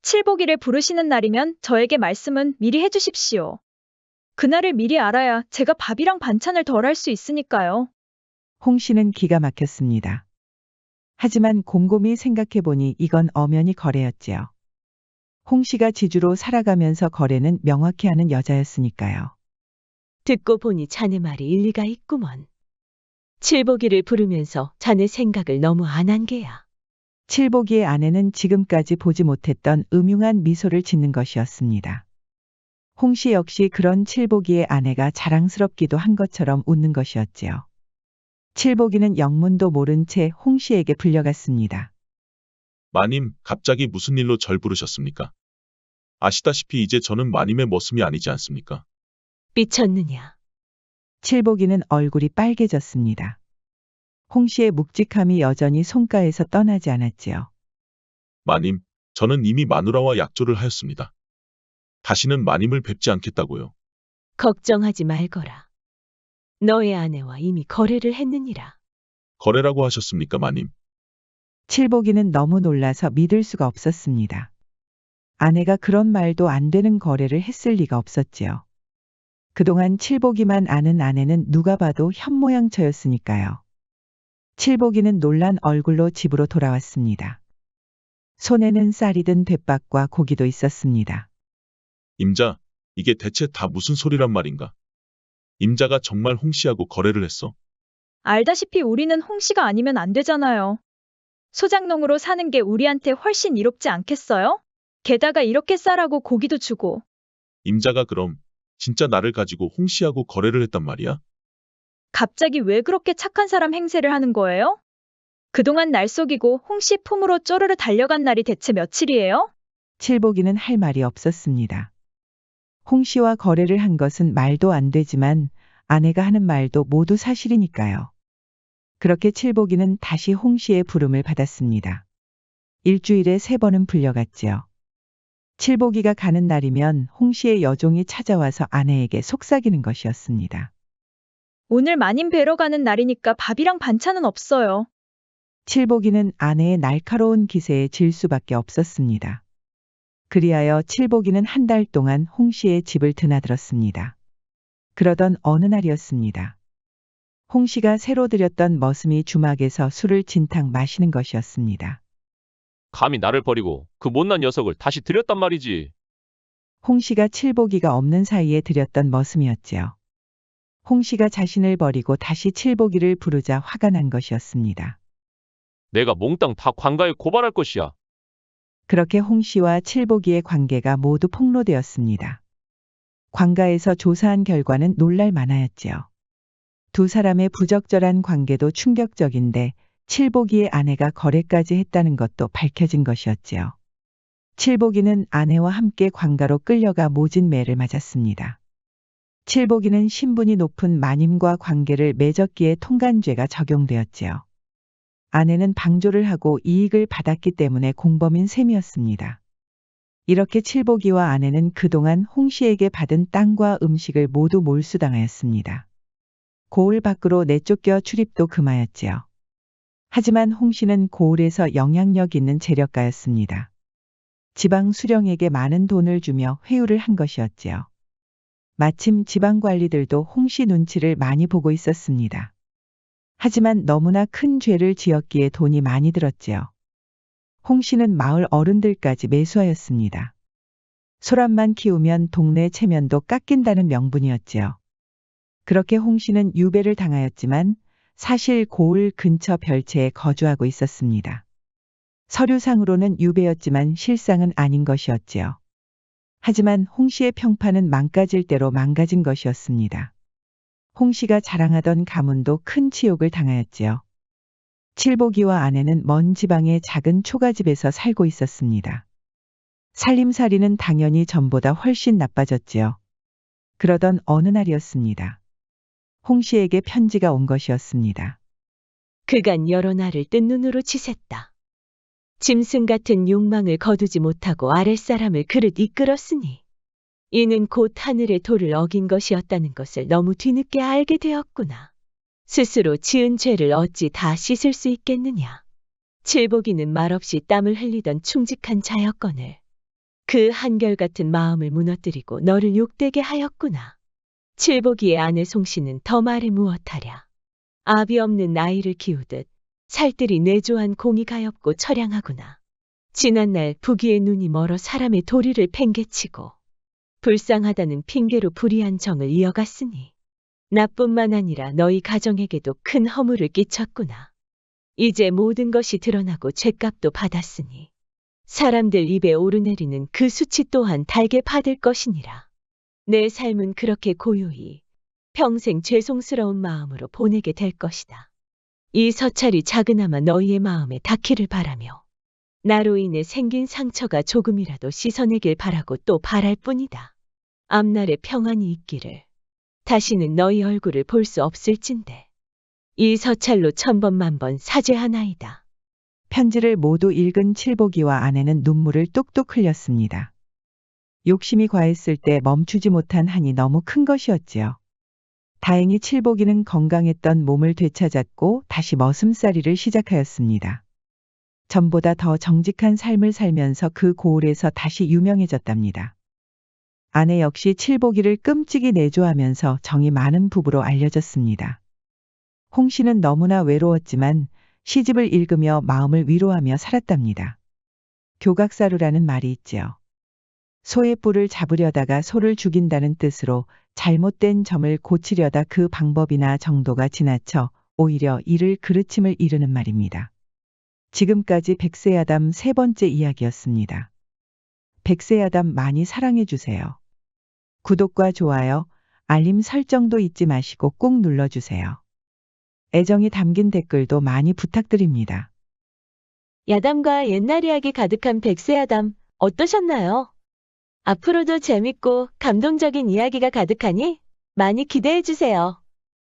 Speaker 4: 칠복이를 부르시는 날이면 저에게 말씀은 미리 해주십시오. 그날을 미리 알아야 제가 밥이랑 반찬을 덜 할 수 있으니까요.
Speaker 2: 홍씨는 기가 막혔습니다. 하지만 곰곰이 생각해보니 이건 엄연히 거래였지요. 홍씨가 지주로 살아가면서 거래는 명확히 하는 여자였으니까요.
Speaker 1: 듣고 보니 자네 말이 일리가 있구먼. 칠복이를 부르면서 자네 생각을 너무 안 한 게야.
Speaker 2: 칠복이의 아내는 지금까지 보지 못했던 음흉한 미소를 짓는 것이었습니다. 홍씨 역시 그런 칠복이의 아내가 자랑스럽기도 한 것처럼 웃는 것이었지요. 칠복이는 영문도 모른 채 홍씨에게 불려갔습니다.
Speaker 3: 마님, 갑자기 무슨 일로 절 부르셨습니까? 아시다시피 이제 저는 마님의 머슴이 아니지 않습니까?
Speaker 1: 삐쳤느냐?
Speaker 2: 칠복이는 얼굴이 빨개졌습니다. 홍씨의 묵직함이 여전히 손가에서 떠나지 않았지요.
Speaker 3: 마님, 저는 이미 마누라와 약조를 하였습니다. 다시는 마님을 뵙지 않겠다고요.
Speaker 1: 걱정하지 말거라. 너의 아내와 이미 거래를 했느니라.
Speaker 3: 거래라고 하셨습니까, 마님?
Speaker 2: 칠복이는 너무 놀라서 믿을 수가 없었습니다. 아내가 그런 말도 안 되는 거래를 했을 리가 없었지요. 그동안 칠복이만 아는 아내는 누가 봐도 현모양처였으니까요. 칠복이는 놀란 얼굴로 집으로 돌아왔습니다. 손에는 쌀이 든 대박과 고기도 있었습니다.
Speaker 3: 임자, 이게 대체 다 무슨 소리란 말인가? 임자가 정말 홍씨하고 거래를 했어?
Speaker 4: 알다시피 우리는 홍씨가 아니면 안 되잖아요. 소작농으로 사는 게 우리한테 훨씬 이롭지 않겠어요? 게다가 이렇게 쌀하고 고기도 주고.
Speaker 3: 임자가 그럼 진짜 나를 가지고 홍씨하고 거래를 했단 말이야?
Speaker 4: 갑자기 왜 그렇게 착한 사람 행세를 하는 거예요? 그동안 날 속이고 홍씨 품으로 쪼르르 달려간 날이 대체 며칠이에요?
Speaker 2: 칠복이는 할 말이 없었습니다. 홍씨와 거래를 한 것은 말도 안 되지만 아내가 하는 말도 모두 사실이니까요. 그렇게 칠복이는 다시 홍씨의 부름을 받았습니다. 일주일에 3번은 불려갔지요. 칠복이가 가는 날이면 홍씨의 여종이 찾아와서 아내에게 속삭이는 것이었습니다.
Speaker 4: 오늘 마님 뵈러 가는 날이니까 밥이랑 반찬은 없어요.
Speaker 2: 칠복이는 아내의 날카로운 기세에 질 수밖에 없었습니다. 그리하여 칠복이는 한 달 동안 홍씨의 집을 드나들었습니다. 그러던 어느 날이었습니다. 홍씨가 새로 들였던 머슴이 주막에서 술을 진탕 마시는 것이었습니다.
Speaker 8: 감히 나를 버리고 그 못난 녀석을 다시 들였단 말이지.
Speaker 2: 홍 씨가 칠보기가 없는 사이에 들였던 머슴이었지요. 홍 씨가 자신을 버리고 다시 칠보기를 부르자 화가 난 것이었습니다.
Speaker 8: 내가 몽땅 다 관가에 고발할 것이야.
Speaker 2: 그렇게 홍 씨와 칠보기의 관계가 모두 폭로되었습니다. 관가에서 조사한 결과는 놀랄 만하였지요. 두 사람의 부적절한 관계도 충격적인데 칠보기의 아내가 거래까지 했다는 것도 밝혀진 것이었지요. 칠보기는 아내와 함께 관가로 끌려가 모진 매를 맞았습니다. 칠보기는 신분이 높은 마님과 관계를 맺었기에 통간죄가 적용되었지요. 아내는 방조를 하고 이익을 받았기 때문에 공범인 셈이었습니다. 이렇게 칠보기와 아내는 그동안 홍 씨에게 받은 땅과 음식을 모두 몰수당하였습니다. 고을 밖으로 내쫓겨 출입도 금하였지요. 하지만 홍 씨는 고을에서 영향력 있는 재력가였습니다. 지방 수령에게 많은 돈을 주며 회유를 한 것이었지요. 마침 지방 관리들도 홍 씨 눈치를 많이 보고 있었습니다. 하지만 너무나 큰 죄를 지었기에 돈이 많이 들었지요. 홍 씨는 마을 어른들까지 매수하였습니다. 소란만 키우면 동네 체면도 깎인다는 명분이었지요. 그렇게 홍 씨는 유배를 당하였지만 사실 고을 근처 별채에 거주하고 있었습니다. 서류상으로는 유배였지만 실상은 아닌 것이었지요. 하지만 홍 씨의 평판은 망가질 대로 망가진 것이었습니다. 홍 씨가 자랑하던 가문도 큰 치욕을 당하였지요. 칠보기와 아내는 먼 지방의 작은 초가집에서 살고 있었습니다. 살림살이는 당연히 전보다 훨씬 나빠졌지요. 그러던 어느 날이었습니다. 홍 씨에게 편지가 온 것이었습니다.
Speaker 1: 그간 여러 날을 뜬 눈으로 치샜다. 짐승 같은 욕망을 거두지 못하고 아랫사람을 그릇 이끌었으니 이는 곧 하늘의 도를 어긴 것이었다는 것을 너무 뒤늦게 알게 되었구나. 스스로 지은 죄를 어찌 다 씻을 수 있겠느냐. 칠보기는 말없이 땀을 흘리던 충직한 자였거늘 그 한결같은 마음을 무너뜨리고 너를 욕되게 하였구나. 칠보기의 아내 송씨는 더 말해 무엇하랴. 아비 없는 아이를 키우듯 살뜰히 내조한 공이 가엾고 처량하구나. 지난날 부귀의 눈이 멀어 사람의 도리를 팽개치고 불쌍하다는 핑계로 불의한 정을 이어갔으니 나뿐만 아니라 너희 가정에게도 큰 허물을 끼쳤구나. 이제 모든 것이 드러나고 죗값도 받았으니 사람들 입에 오르내리는 그 수치 또한 달게 받을 것이니라. 내 삶은 그렇게 고요히 평생 죄송스러운 마음으로 보내게 될 것이다. 이 서찰이 작으나마 너희의 마음에 닿기를 바라며 나로 인해 생긴 상처가 조금이라도 씻어내길 바라고 또 바랄 뿐이다. 앞날에 평안이 있기를 다시는 너희 얼굴을 볼 수 없을진데 이 서찰로 1000번 만번 사죄하나이다.
Speaker 2: 편지를 모두 읽은 칠보기와 아내는 눈물을 뚝뚝 흘렸습니다. 욕심이 과했을 때 멈추지 못한 한이 너무 큰 것이었지요. 다행히 칠보기는 건강했던 몸을 되찾았고 다시 머슴살이를 시작하였습니다. 전보다 더 정직한 삶을 살면서 그 고을에서 다시 유명해졌답니다. 아내 역시 칠보기를 끔찍이 내조하면서 정이 많은 부부로 알려졌습니다. 홍 씨는 너무나 외로웠지만 시집을 읽으며 마음을 위로하며 살았답니다. 교각사루라는 말이 있지요. 소의 뿔을 잡으려다가 소를 죽인다는 뜻으로 잘못된 점을 고치려다 그 방법이나 정도가 지나쳐 오히려 이를 그르침을 이르는 말입니다. 지금까지 백세야담 3번째 이야기였습니다. 백세야담 많이 사랑해주세요. 구독과 좋아요, 알림 설정도 잊지 마시고 꾹 눌러주세요. 애정이 담긴 댓글도 많이 부탁드립니다.
Speaker 1: 야담과 옛날 이야기 가득한 백세야담 어떠셨나요? 앞으로도 재밌고 감동적인 이야기가 가득하니 많이 기대해주세요.